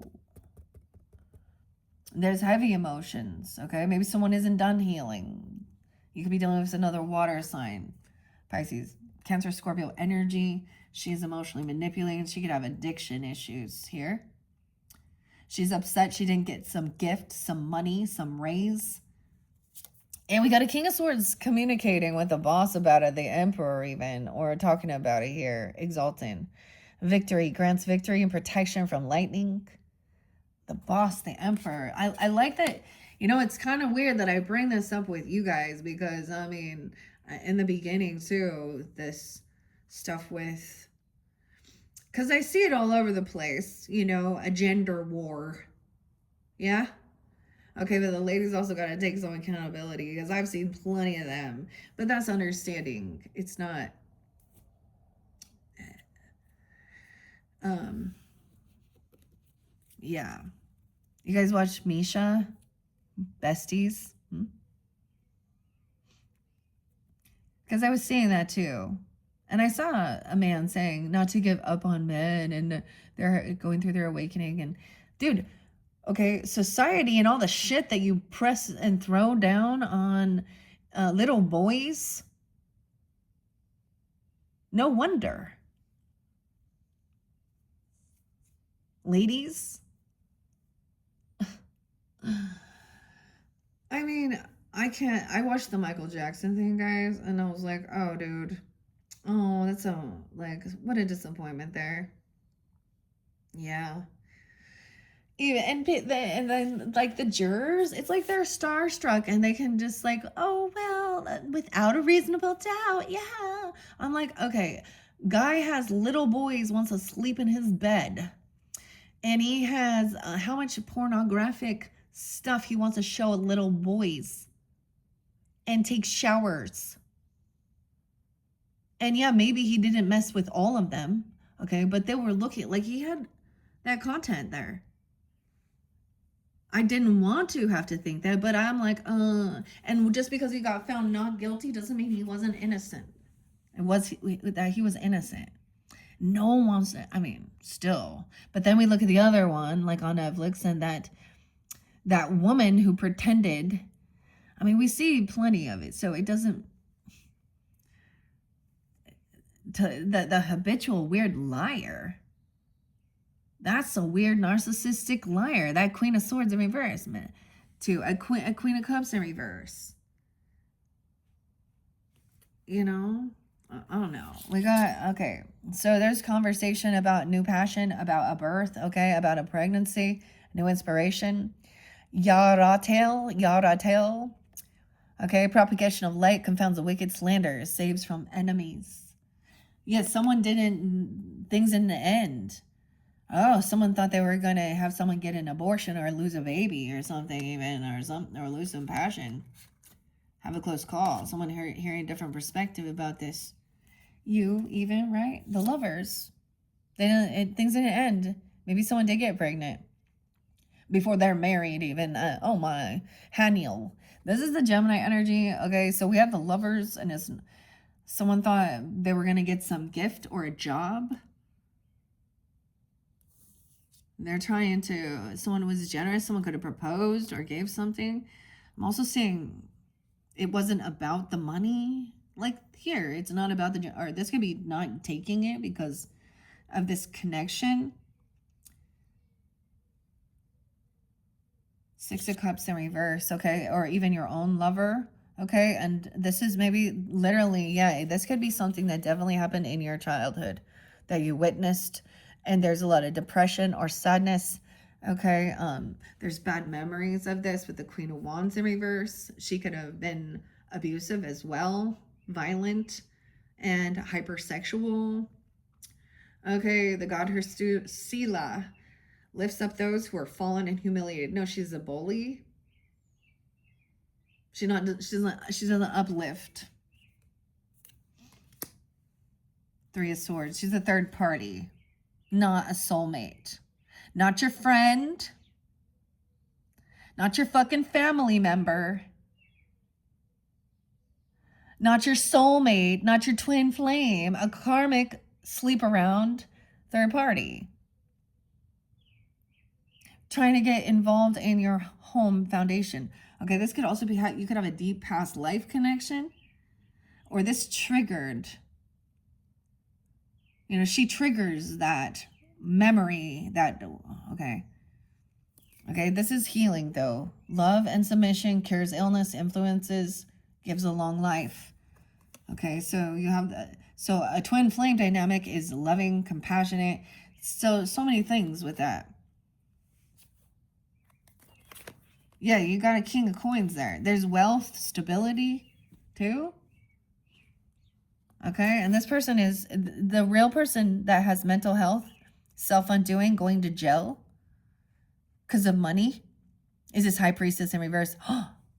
There's heavy emotions, okay? Maybe someone isn't done healing. You could be dealing with another water sign. Pisces, Cancer, Scorpio energy. She's emotionally manipulating. She could have addiction issues here. She's upset she didn't get some gift, some money, some raise. And we got a King of Swords communicating with the boss about it, the Emperor even, or talking about it here, exalting. Victory, grants victory and protection from lightning. The boss, the Emperor. I like that. It's kind of weird that I bring this up with you guys because, I mean, in the beginning too, this stuff with, because I see it all over the place, a gender war. Yeah? Okay, but the ladies also got to take some accountability because I've seen plenty of them. But that's understanding. It's not. Yeah. You guys watch Misha? Besties? Because I was seeing that too. And I saw a man saying not to give up on men and they're going through their awakening. And dude, okay, society and all the shit that you press and throw down on little boys. No wonder. Ladies. I mean, I watched the Michael Jackson thing, guys, and I was like, oh, dude. Oh, that's what a disappointment there. Yeah. Even and then like the jurors, it's like they're starstruck and they can just like, oh well, without a reasonable doubt, yeah. I'm like, okay, guy has little boys wants to sleep in his bed, and he has how much pornographic stuff he wants to show little boys, and take showers. And yeah, maybe he didn't mess with all of them, okay, but they were looking like he had that content there. I didn't want to have to think that, but I'm like, and just because he got found not guilty doesn't mean he wasn't innocent. It was that he was innocent. No one wants to, I mean, still. But then we look at the other one, like on Netflix, and that woman who pretended. I mean, we see plenty of it, so it doesn't. The habitual weird liar. That's a weird narcissistic liar. That Queen of Swords in reverse, man. To a Queen of Cups in reverse. I don't know. We got, okay. So there's conversation about new passion, about a birth, okay, about a pregnancy, new inspiration. Yaratel. Okay, propagation of light confounds the wicked, slander, saves from enemies. Yes, someone didn't, things in the end. Oh, someone thought they were going to have someone get an abortion or lose a baby or something even, or lose some passion. Have a close call. Someone hearing a different perspective about this. You even, right? The lovers. Things didn't end. Maybe someone did get pregnant before they're married even. Oh my. Haniel. This is the Gemini energy. Okay, so we have the lovers and someone thought they were going to get some gift or a job. They're trying to, someone was generous, someone could have proposed or gave something. I'm also saying it wasn't about the money. Like here, it's not about or this could be not taking it because of this connection. Six of Cups in reverse, okay? Or even your own lover, okay? And this is maybe literally, yeah, this could be something that definitely happened in your childhood that you witnessed, and there's a lot of depression or sadness, okay? There's bad memories of this with the Queen of Wands in reverse. She could have been abusive as well, violent, and hypersexual. Okay, the god her Sila lifts up those who are fallen and humiliated. No, she's a bully. She doesn't uplift. Three of Swords. She's a third party, not a soulmate. Not your friend. Not your fucking family member. Not your soulmate. Not your twin flame. A karmic sleep around third party. Trying to get involved in your home foundation. Okay, this could also be how you could have a deep past life connection. Or this triggered. You know, she triggers that memory that, okay. Okay, this is healing though. Love and submission cures illness, influences, gives a long life. Okay, so you have the, so a twin flame dynamic is loving, compassionate. So many things with that. Yeah, you got a King of Coins there. There's wealth, stability too. Okay, and this person is the real person that has mental health, self-undoing, going to jail because of money is this High Priestess in reverse.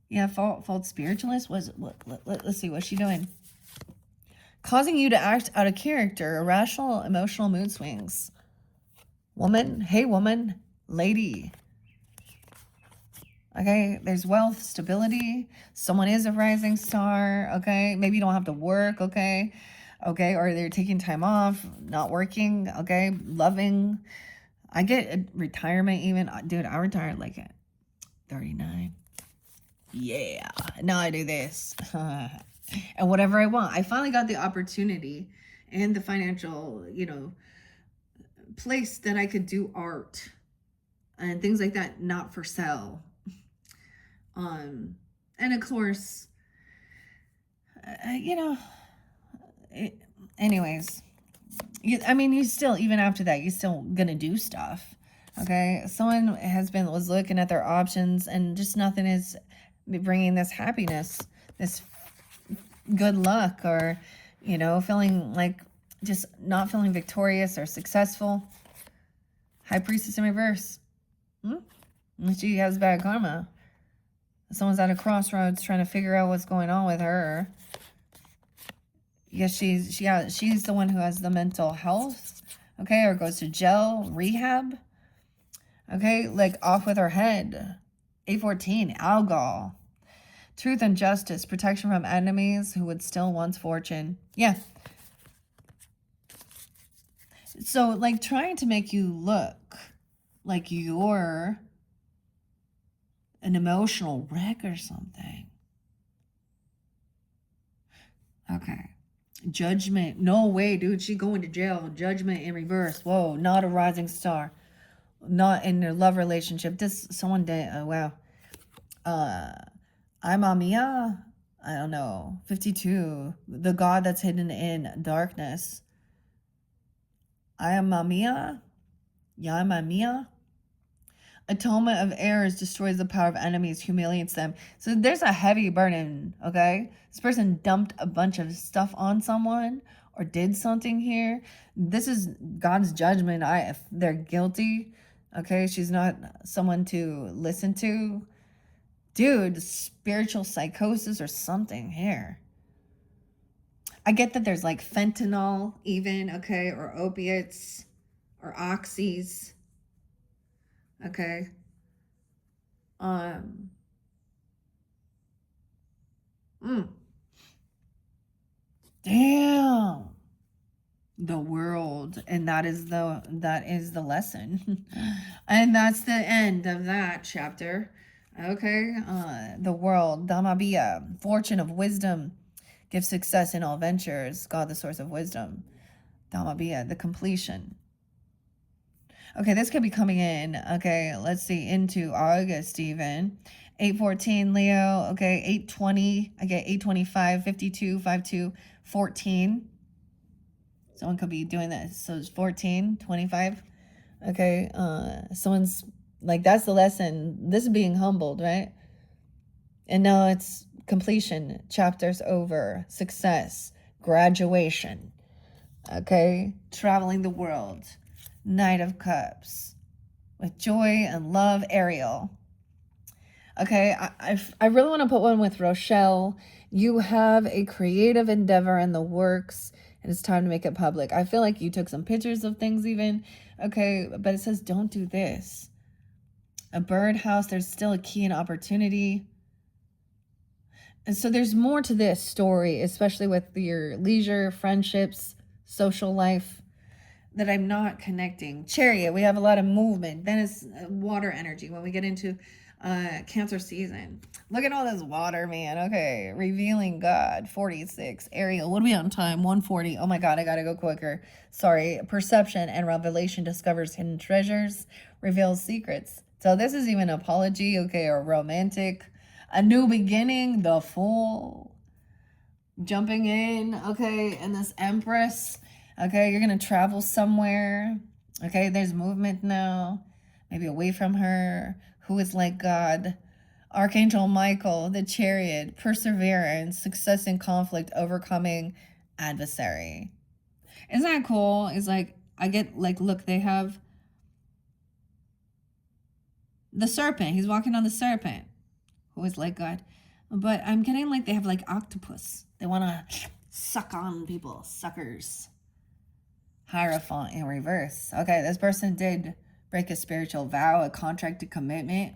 Yeah, false spiritualist. Let's see, what's she doing? Causing you to act out of character, irrational emotional mood swings. Woman, hey woman, lady. Okay, there's wealth, stability. Someone is a rising star. Okay, maybe you don't have to work. Okay, or they're taking time off, not working. Okay, loving. I get a retirement even. Dude, I retired like at 39. Yeah, now I do this. And whatever I want. I finally got the opportunity and the financial, you know, place that I could do art and things like that, not for sale. And of course, you know, anyways, I mean, you still, even after that, you're still gonna do stuff. Okay, someone was looking at their options, and just nothing is bringing this happiness, this good luck, or you know, feeling like just not feeling victorious or successful. High Priestess in reverse. She has bad karma. Someone's at a crossroads trying to figure out what's going on with her. Yes, she's the one who has the mental health, okay, or goes to jail, rehab, okay, like off with her head. 814, Algol. Truth and justice, protection from enemies who would steal one's fortune. Yeah. So, like, trying to make you look like you're an emotional wreck or something. Okay. Judgment. No way, dude. She going to jail. Judgment in reverse. Whoa, not a rising star. Not in their love relationship. This someone did. Wow. I'm Amia. I don't know. 52. The god that's hidden in darkness. I am Amia. Ya Amia. Atonement of errors destroys the power of enemies, humiliates them. So there's a heavy burden, okay? This person dumped a bunch of stuff on someone or did something here. This is God's judgment. If they're guilty, okay? She's not someone to listen to. Dude, spiritual psychosis or something here. I get that there's like fentanyl even, okay? Or opiates or oxys. Okay. Damn. The world, and that is the lesson. And that's the end of that chapter. Okay. The world, Dhammabiya, fortune of wisdom, gives success in all ventures. God, the source of wisdom. Dhammabiya, the completion. Okay, this could be coming in, okay, let's see, into August even. 814, Leo, okay, 820, I get 825, 52, 52, 14. Someone could be doing this. So it's 14, 25. Okay, someone's, like, that's the lesson. This is being humbled, right? And now it's completion, chapters over, success, graduation, okay, traveling the world, Knight of Cups, with joy and love, Ariel. Okay, I really want to put one with Rochelle. You have a creative endeavor in the works, and it's time to make it public. I feel like you took some pictures of things even. Okay, but it says don't do this. A birdhouse, there's still a key and opportunity. And so there's more to this story, especially with your leisure, friendships, social life, that I'm not connecting. Chariot, we have a lot of movement. Then it's water energy when we get into Cancer season. Look at all this water, man. Okay, revealing God, 46. Ariel, what are we on time? 140. Oh my God, I gotta go quicker. Sorry. Perception and revelation discovers hidden treasures, reveals secrets. So this is even apology, okay, or romantic. A new beginning, the Fool. Jumping in, okay, and this Empress. Okay, you're gonna travel somewhere. Okay, there's movement now. Maybe away from her. Who is like God? Archangel Michael, the Chariot, perseverance, success in conflict, overcoming adversary. Isn't that cool? It's like, I get like, look, they have the serpent. He's walking on the serpent. Who is like God? But I'm getting like they have like octopus. They want to suck on people. Suckers. Hierophant in reverse. Okay, this person did break a spiritual vow, a contract, a commitment,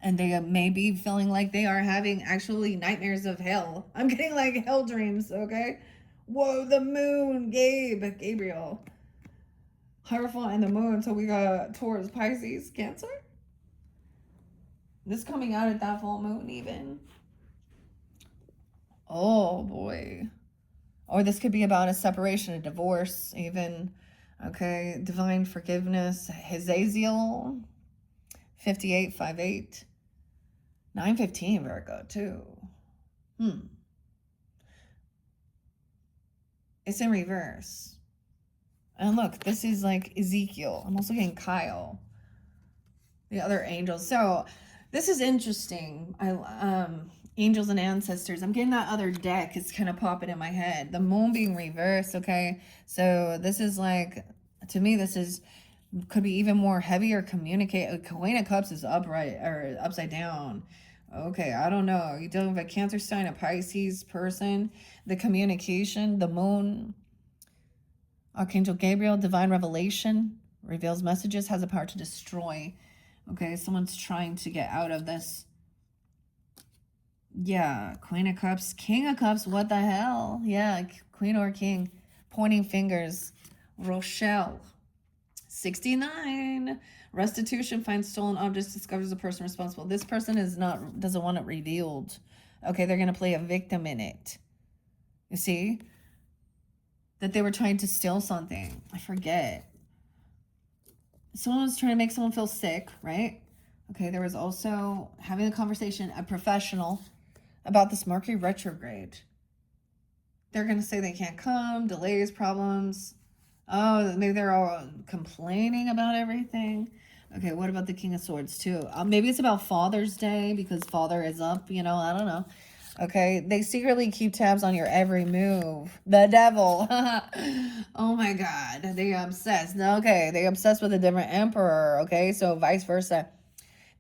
and they may be feeling like they are having actually nightmares of hell. I'm getting like hell dreams, okay? Whoa, the moon, Gabriel. Hierophant and the moon, so we got Taurus, Pisces, Cancer. This coming out at that full moon even. Oh boy. Or this could be about a separation, a divorce, even. Okay, divine forgiveness. Hazaziel, 5858. 915 Virgo, too. It's in reverse. And look, this is like Ezekiel. I'm also getting Kyle. The other angels. So this is interesting. Angels and ancestors. I'm getting that other deck. It's kind of popping in my head. The moon being reversed, okay? So this is like, to me, this is, could be even more heavier communicate. Queen of Cups is upright or upside down. Okay, I don't know. You're dealing with a Cancer sign, a Pisces person. The communication, the moon. Archangel Gabriel, divine revelation, reveals messages, has the power to destroy. Okay, someone's trying to get out of this. Yeah, Queen of Cups, King of Cups, what the hell? Yeah, Queen or King, pointing fingers. Rochelle, 69. Restitution, finds stolen objects, discovers the person responsible. This person doesn't want it revealed. Okay, they're going to play a victim in it. You see? That they were trying to steal something. I forget. Someone was trying to make someone feel sick, right? Okay, there was also having a conversation, a professional, about this Mercury retrograde. They're going to say they can't come, delays, problems. Oh, maybe they're all complaining about everything. Okay, what about the King of Swords too? Maybe it's about Father's Day because Father is up, you know, I don't know. Okay, they secretly keep tabs on your every move. The devil. Oh my God, they obsessed. Okay, they obsessed with a different emperor. Okay, so vice versa.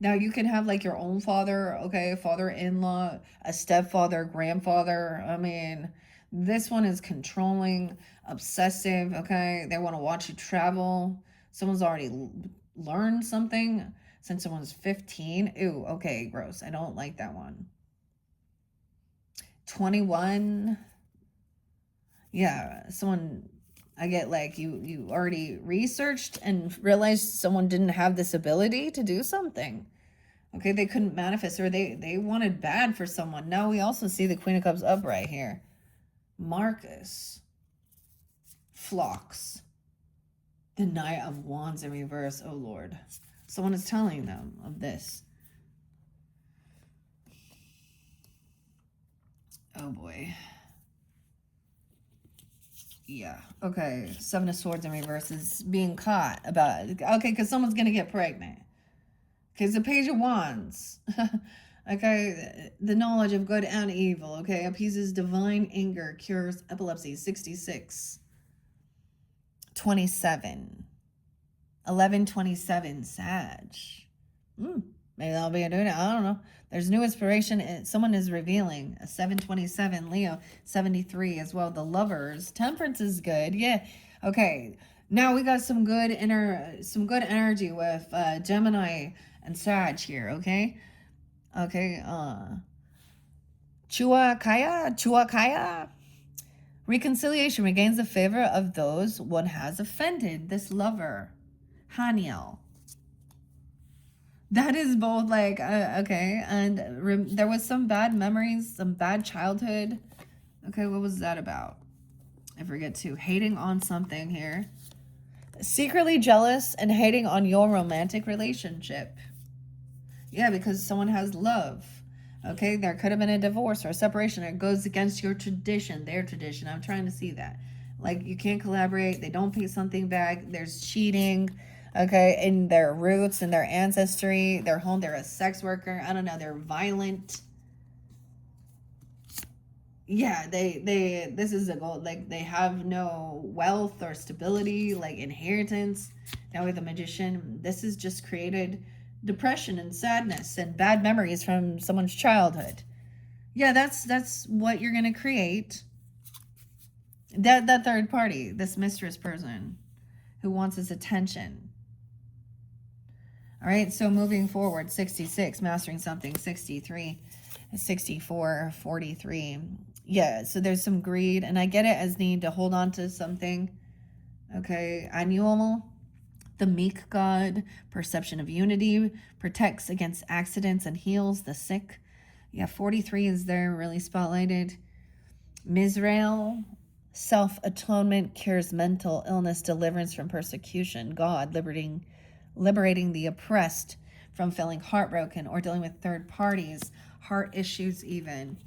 Now you can have like your own father, okay, father-in-law, a stepfather, grandfather. I mean, this one is controlling, obsessive, okay? They want to watch you travel. Someone's already learned something since someone's 15. Ew, okay, gross. I don't like that one. 21. Yeah, someone, I get like you already researched and realized someone didn't have this ability to do something. Okay, they couldn't manifest, or they wanted bad for someone. Now we also see the Queen of Cups upright here. Marcus. Phlox. The Knight of Wands in reverse. Oh, Lord. Someone is telling them of this. Oh, boy. Yeah. Okay. Seven of Swords in reverse is being caught about it. Okay, because someone's going to get pregnant. Okay, it's the Page of Wands. Okay, the knowledge of good and evil. Okay, appeases divine anger, cures epilepsy. 66. 27. 1127. Sag. Maybe that'll be a doing it. I don't know. There's new inspiration. Someone is revealing. A 727. Leo. 73 as well. The lovers. Temperance is good. Yeah. Okay. Now we got some good energy with Gemini and Sag here. Okay. Okay. Chua Kaya. Reconciliation regains the favor of those one has offended. This lover. Haniel. That is both like, okay. And there was some bad memories, some bad childhood. Okay, what was that about? I forget too. Hating on something here. Secretly jealous and hating on your romantic relationship. Yeah, because someone has love. Okay, there could have been a divorce or a separation. It goes against your tradition, their tradition. I'm trying to see that. Like, you can't collaborate. They don't pay something back. There's cheating. Okay, in their roots, in their ancestry, their home. They're a sex worker. I don't know. They're violent. Yeah, this is a goal. Like, they have no wealth or stability, like inheritance. Now with the magician, this has just created depression and sadness and bad memories from someone's childhood. Yeah, that's what you're gonna create. That third party, this mistress person who wants his attention. All right, so moving forward, 66, mastering something, 63, 64, 43. Yeah, so there's some greed, and I get it as need to hold on to something. Okay, annual, the meek god, perception of unity, protects against accidents and heals the sick. Yeah, 43 is there, really spotlighted. Mizrael, self-atonement, cures mental illness, deliverance from persecution. God, liberating the oppressed from feeling heartbroken or dealing with third parties, heart issues even.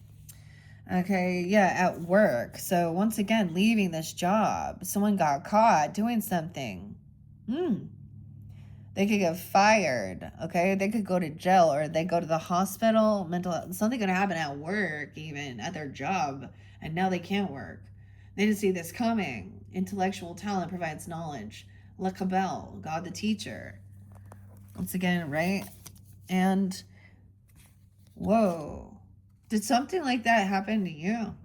Okay, yeah, at work. So once again, leaving this job. Someone got caught doing something. They could get fired, okay? They could go to jail or they go to the hospital, something could happen at work, even at their job, and now they can't work. They didn't see this coming. Intellectual talent provides knowledge. Lakabel, God the teacher. Once again, right? And, whoa. Did something like that happen to you?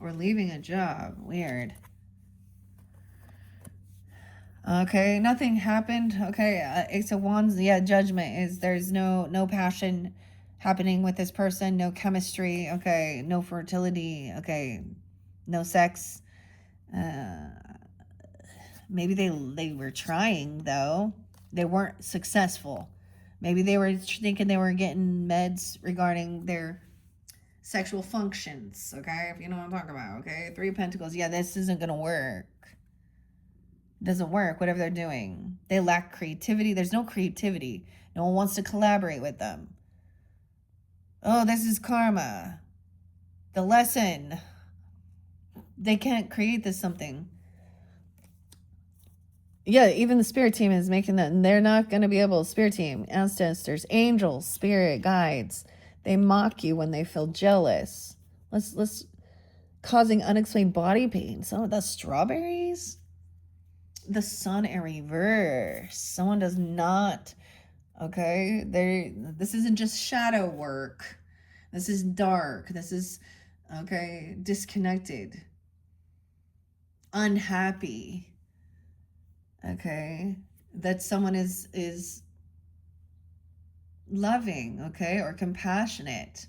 Or leaving a job. Weird. Okay, nothing happened. Okay, Ace of Wands. Yeah, judgment is there's no passion happening with this person. No chemistry. Okay, no fertility. Okay, no sex. Maybe they were trying, though. They weren't successful. Maybe they were thinking they were getting meds regarding their sexual functions, okay? If you know what I'm talking about, okay? 3 of Pentacles. Yeah, this isn't going to work. It doesn't work, whatever they're doing. They lack creativity. There's no creativity. No one wants to collaborate with them. Oh, this is karma. The lesson. They can't create this something. Yeah, even the spirit team is making that, and they're not going to be able. Spirit team, ancestors, angels, spirit guides, they mock you when they feel jealous. Let's causing unexplained body pain. Some of the strawberries, the sun in reverse. Someone does not. Okay, this isn't just shadow work. This is dark. This is okay. Disconnected, unhappy. Okay, that someone is loving, okay, or compassionate.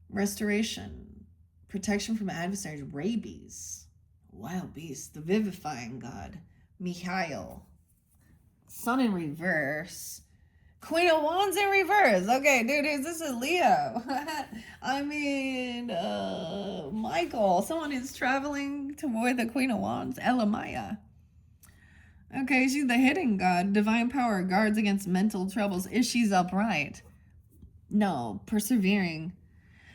Restoration, protection from adversaries, rabies, wild beasts, the vivifying god, Mihail, sun in reverse, Queen of Wands in reverse. Okay, dude, this is Leo. I mean, Michael, someone is traveling toward the Queen of Wands, Elamaya. Okay, she's the hidden god. Divine power guards against mental troubles. Is she's upright? No, persevering.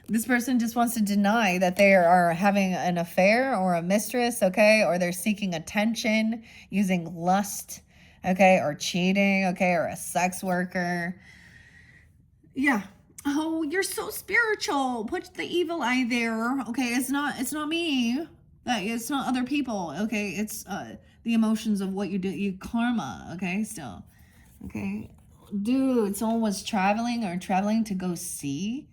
This person just wants to deny that they are having an affair or a mistress, okay? Or they're seeking attention using lust, okay? Or cheating, okay? Or a sex worker. Yeah. Oh, you're so spiritual. Put the evil eye there. Okay, it's not me. It's not other people. Okay, it's the emotions of what you do. You karma. Okay, still. Okay, dude. Someone was traveling to go see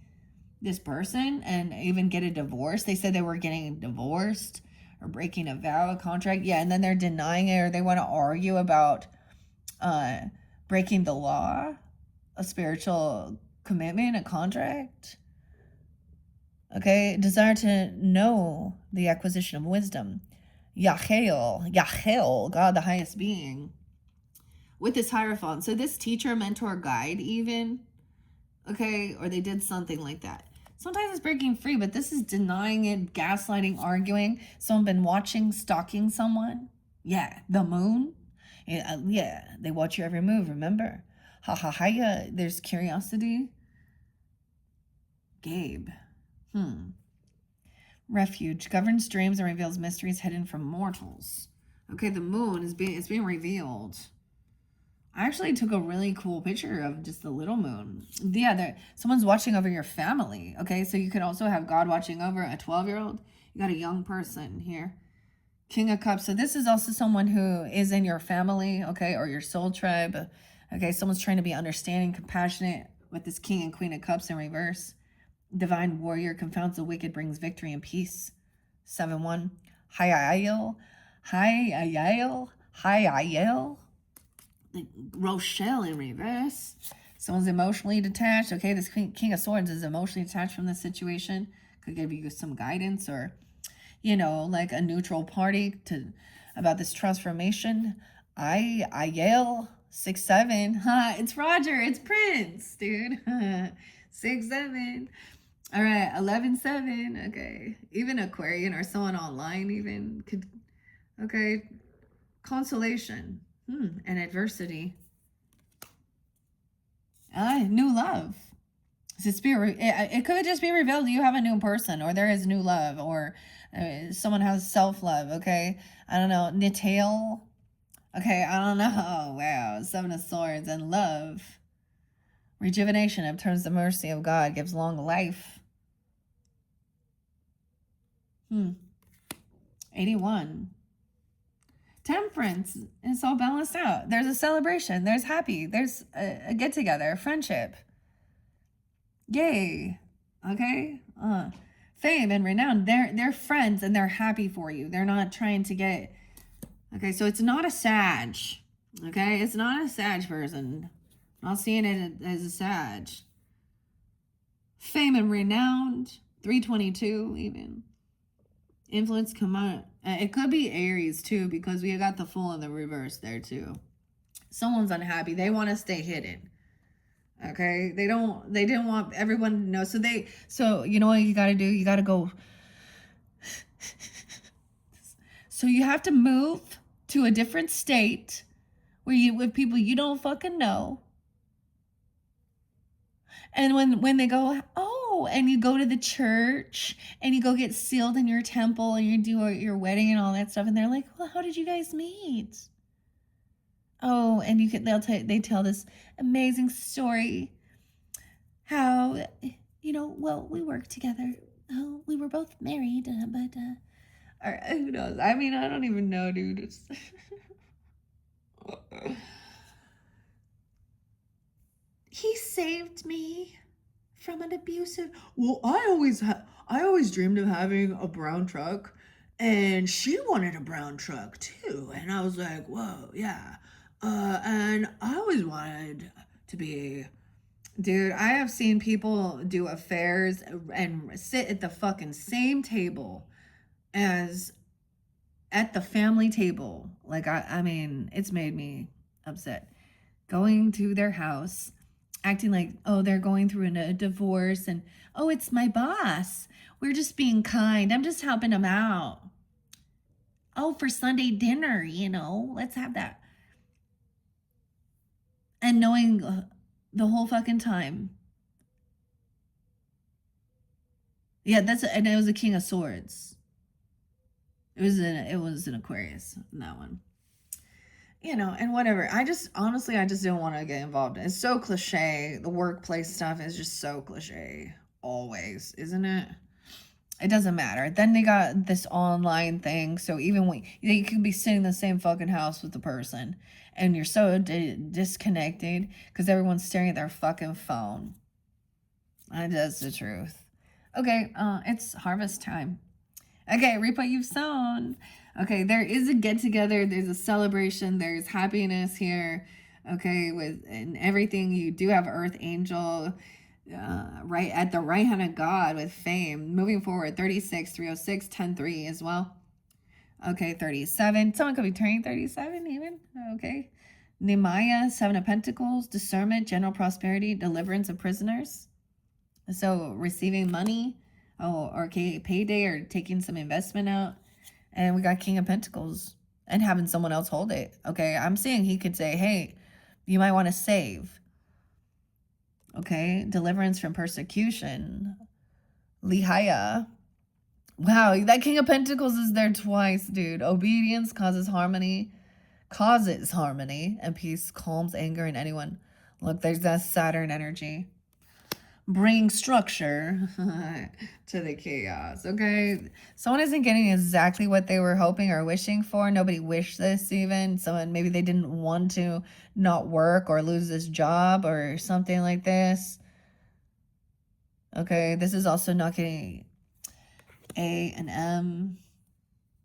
this person and even get a divorce. They said they were getting divorced or breaking a vow, a contract. Yeah, and then they're denying it, or they want to argue about uh breaking the law, a spiritual commitment, a contract. Okay, desire to know the acquisition of wisdom. Yahel, God, the highest being, with this hierophant. So this teacher, mentor, guide, even, okay, or they did something like that. Sometimes it's breaking free, but this is denying it, gaslighting, arguing. Someone been watching, stalking someone. Yeah, the moon. Yeah, they watch your every move, remember? Ha ha ha, yeah, there's curiosity. Gabe. Refuge governs dreams and reveals mysteries hidden from mortals. Okay, the moon is being revealed. I actually took a really cool picture of just the little moon. Yeah, someone's watching over your family. Okay, so you could also have God watching over a 12-year-old. You got a young person here. King of Cups. So this is also someone who is in your family, okay, or your soul tribe. Okay, someone's trying to be understanding, compassionate with this King and Queen of Cups in reverse. Divine warrior confounds the wicked, brings victory and peace. 7-1. Hayayel. Hayayel. Hayayel. Rochelle in reverse. Someone's emotionally detached. Okay, this King of Swords is emotionally detached from the situation. Could give you some guidance, or, like a neutral party to about this transformation. I yell 6-7. It's Roger. It's Prince, dude. 6-7. All right, 11-7. Okay, even Aquarian or someone online even could. Okay, consolation. And adversity. New love. It could just be revealed you have a new person, or there is new love, or someone has self-love. Okay, I don't know. Natail. Okay, I don't know. Oh, wow. 7 of Swords and love. Rejuvenation obtains the mercy of God, gives long life. 81. Temperance. It's all balanced out. There's a celebration. There's happy. There's a get together, a friendship. Yay. Okay. Fame and renown. They're friends and they're happy for you. They're not trying to get. Okay, so it's not a Sag. Okay, it's not a Sag person. I'm not seeing it as a Sag. Fame and renowned. 322 even. Influence, come on. It could be Aries too, because we got the Fool in the reverse there too. Someone's unhappy. They want to stay hidden. Okay, they didn't want everyone to know. So you know what you got to do? You got to go. So you have to move to a different state with people you don't fucking know. And when they go, oh, and you go to the church and you go get sealed in your temple and you do your wedding and all that stuff, and they're like, well, how did you guys meet? Oh, and they tell this amazing story how, well, we worked together. Oh, we were both married, but or who knows? I mean, I don't even know, dude. It's he saved me from an abusive. Well, I always dreamed of having a brown truck, and she wanted a brown truck too, and I was like, whoa, yeah. And I always wanted to be. Dude, I have seen people do affairs and sit at the fucking same table as at the family table. Like, I mean, it's made me upset. Going to their house, acting like, oh, they're going through a divorce, and, oh, it's my boss. We're just being kind. I'm just helping them out. Oh, for Sunday dinner, let's have that. And knowing the whole fucking time. Yeah, and it was a King of Swords. It was an Aquarius in that one. you know, and whatever. I just, honestly, I just don't want to get involved. It's so cliche. The workplace stuff is just so cliche. Always, isn't it? It doesn't matter. Then they got this online thing. So even when you could be sitting in the same fucking house with the person and you're so disconnected because everyone's staring at their fucking phone. And that's the truth. Okay, it's harvest time. Okay, reap what you've sown. Okay, there is a get together. There's a celebration. There's happiness here. Okay, with and everything. You do have Earth Angel right at the right hand of God with fame. Moving forward, 36, 306, 10-3 as well. Okay, 37. Someone could be turning 37 even. Okay. Nehemiah, 7 of Pentacles, discernment, general prosperity, deliverance of prisoners. So receiving money, or okay, payday, or taking some investment out. And we got King of Pentacles and having someone else hold it. Okay, I'm saying he could say, hey, you might want to save. Okay, deliverance from persecution. Lihaya. Wow, that King of Pentacles is there twice, dude. Obedience causes harmony, and peace calms anger in anyone. Look, there's that Saturn energy. Bring structure to the chaos, okay? Someone isn't getting exactly what they were hoping or wishing for. Nobody wished this even. Someone, maybe they didn't want to not work or lose this job or something like this. Okay, this is also not getting A and M.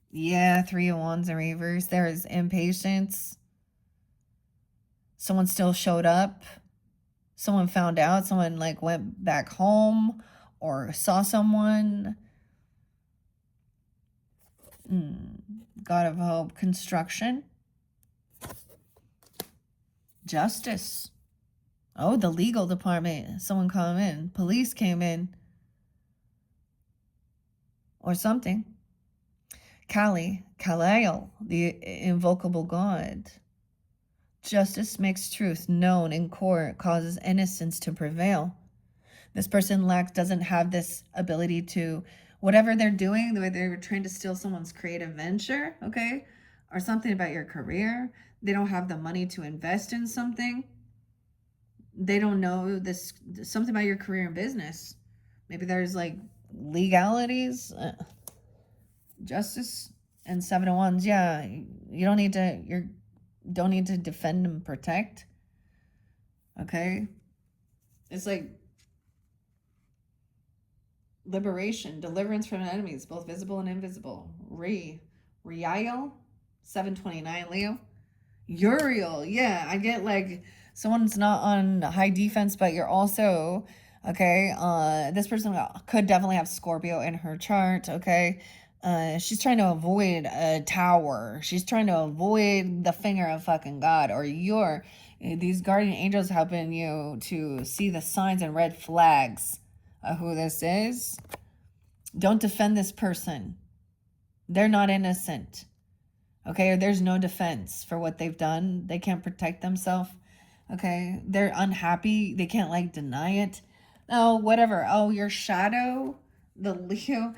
Yeah, 3 of Wands in reverse. There is impatience. Someone still showed up. Someone found out. Someone like went back home or saw someone. God of Hope. Construction. Justice. Oh, the legal department. Someone come in. Police came in. Or something. Kalael, the invocable God. Justice makes truth known in court, causes innocence to prevail. This person doesn't have this ability to, whatever they're doing, the way they're trying to steal someone's creative venture, okay, or something about your career. They don't have the money to invest in something. They don't know this, something about your career and business. Maybe there's like legalities. Justice and 7 of Wands. Yeah, you don't need to defend and protect. Okay, it's like liberation, deliverance from enemies, both visible and invisible. Rial, 729, Leo. Uriel, yeah, I get like someone's not on high defense, but you're also okay. This person could definitely have Scorpio in her chart. Okay, she's trying to avoid a tower. She's trying to avoid the finger of fucking God, or these guardian angels helping you to see the signs and red flags of who this is. Don't defend this person. They're not innocent. Okay, or there's no defense for what they've done. They can't protect themselves. Okay, they're unhappy. They can't like deny it. Oh, whatever. Oh, your shadow, the Leo,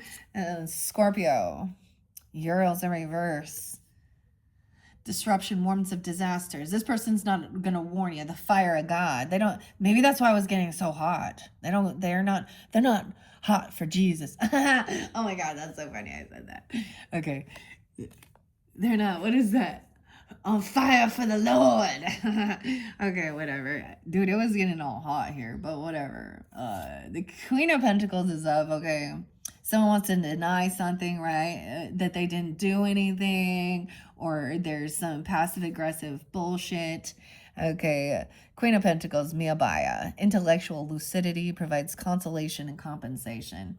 Scorpio, Uriel's in reverse. Disruption, warnings of disasters. This person's not gonna warn you. The fire of God. They don't. Maybe that's why I was getting so hot. They're not hot for Jesus. Oh my God, that's so funny. I said that. Okay. They're not. What is that? On fire for the Lord. Okay, whatever. Dude, it was getting all hot here, but whatever. The Queen of Pentacles is up, okay? Someone wants to deny something, right? That they didn't do anything, or there's some passive-aggressive bullshit. Okay, Queen of Pentacles, Miabaya. Intellectual lucidity provides consolation and compensation.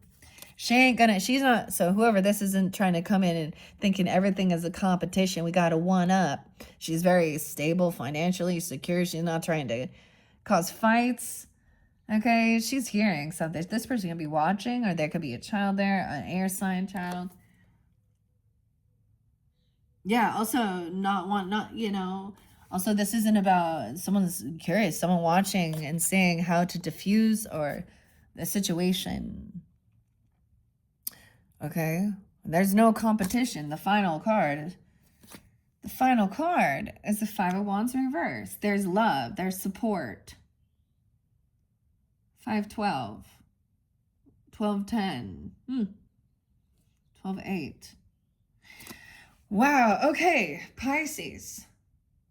She's not, so whoever this isn't trying to come in and thinking everything is a competition. We got to one up. She's very stable, financially secure. She's not trying to cause fights. Okay, she's hearing something. This person could be watching, or there could be a child there, an air sign child. Yeah, also also this isn't about someone's curious, someone watching and seeing how to diffuse or the situation. Okay, there's no competition. The final card, The final card is the Five of Wands reverse. There's love. There's support. 5-12. 12-10. 12-8. Wow. Okay. Pisces.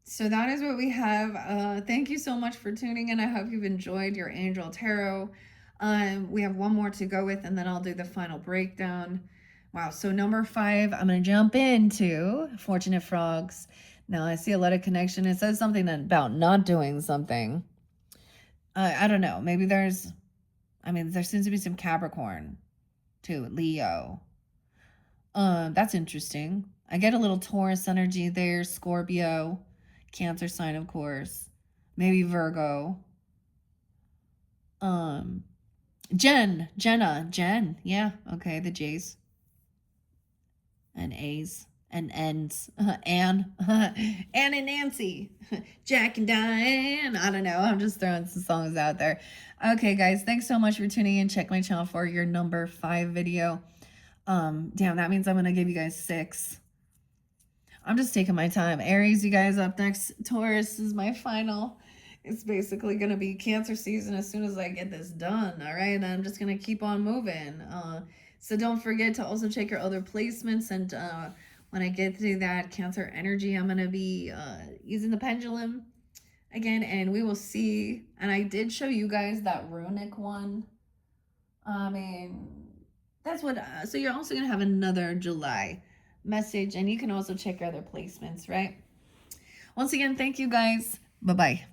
So that is what we have. Thank you so much for tuning in. I hope you've enjoyed your Angel Tarot. We have one more to go with, and then I'll do the final breakdown. Wow. So number 5, I'm going to jump into Fortunate Frogs. Now, I see a lot of connection. It says something about not doing something. I don't know. Maybe there seems to be some Capricorn too. Leo. That's interesting. I get a little Taurus energy there. Scorpio. Cancer sign, of course. Maybe Virgo. Jen. Yeah, okay, the J's. And A's. And N's. Anne. Anne and Nancy. Jack and Diane. I don't know. I'm just throwing some songs out there. Okay, guys, thanks so much for tuning in. Check my channel for your number 5 video. Damn, that means I'm going to give you guys 6. I'm just taking my time. Aries, you guys up next. Taurus is my final. It's basically going to be Cancer season as soon as I get this done, all right? And I'm just going to keep on moving. So don't forget to also check your other placements. And when I get to that Cancer energy, I'm going to be using the pendulum again. And we will see. And I did show you guys that runic one. I mean, that's what... so you're also going to have another July message, and you can also check your other placements, right? Once again, thank you guys. Bye-bye.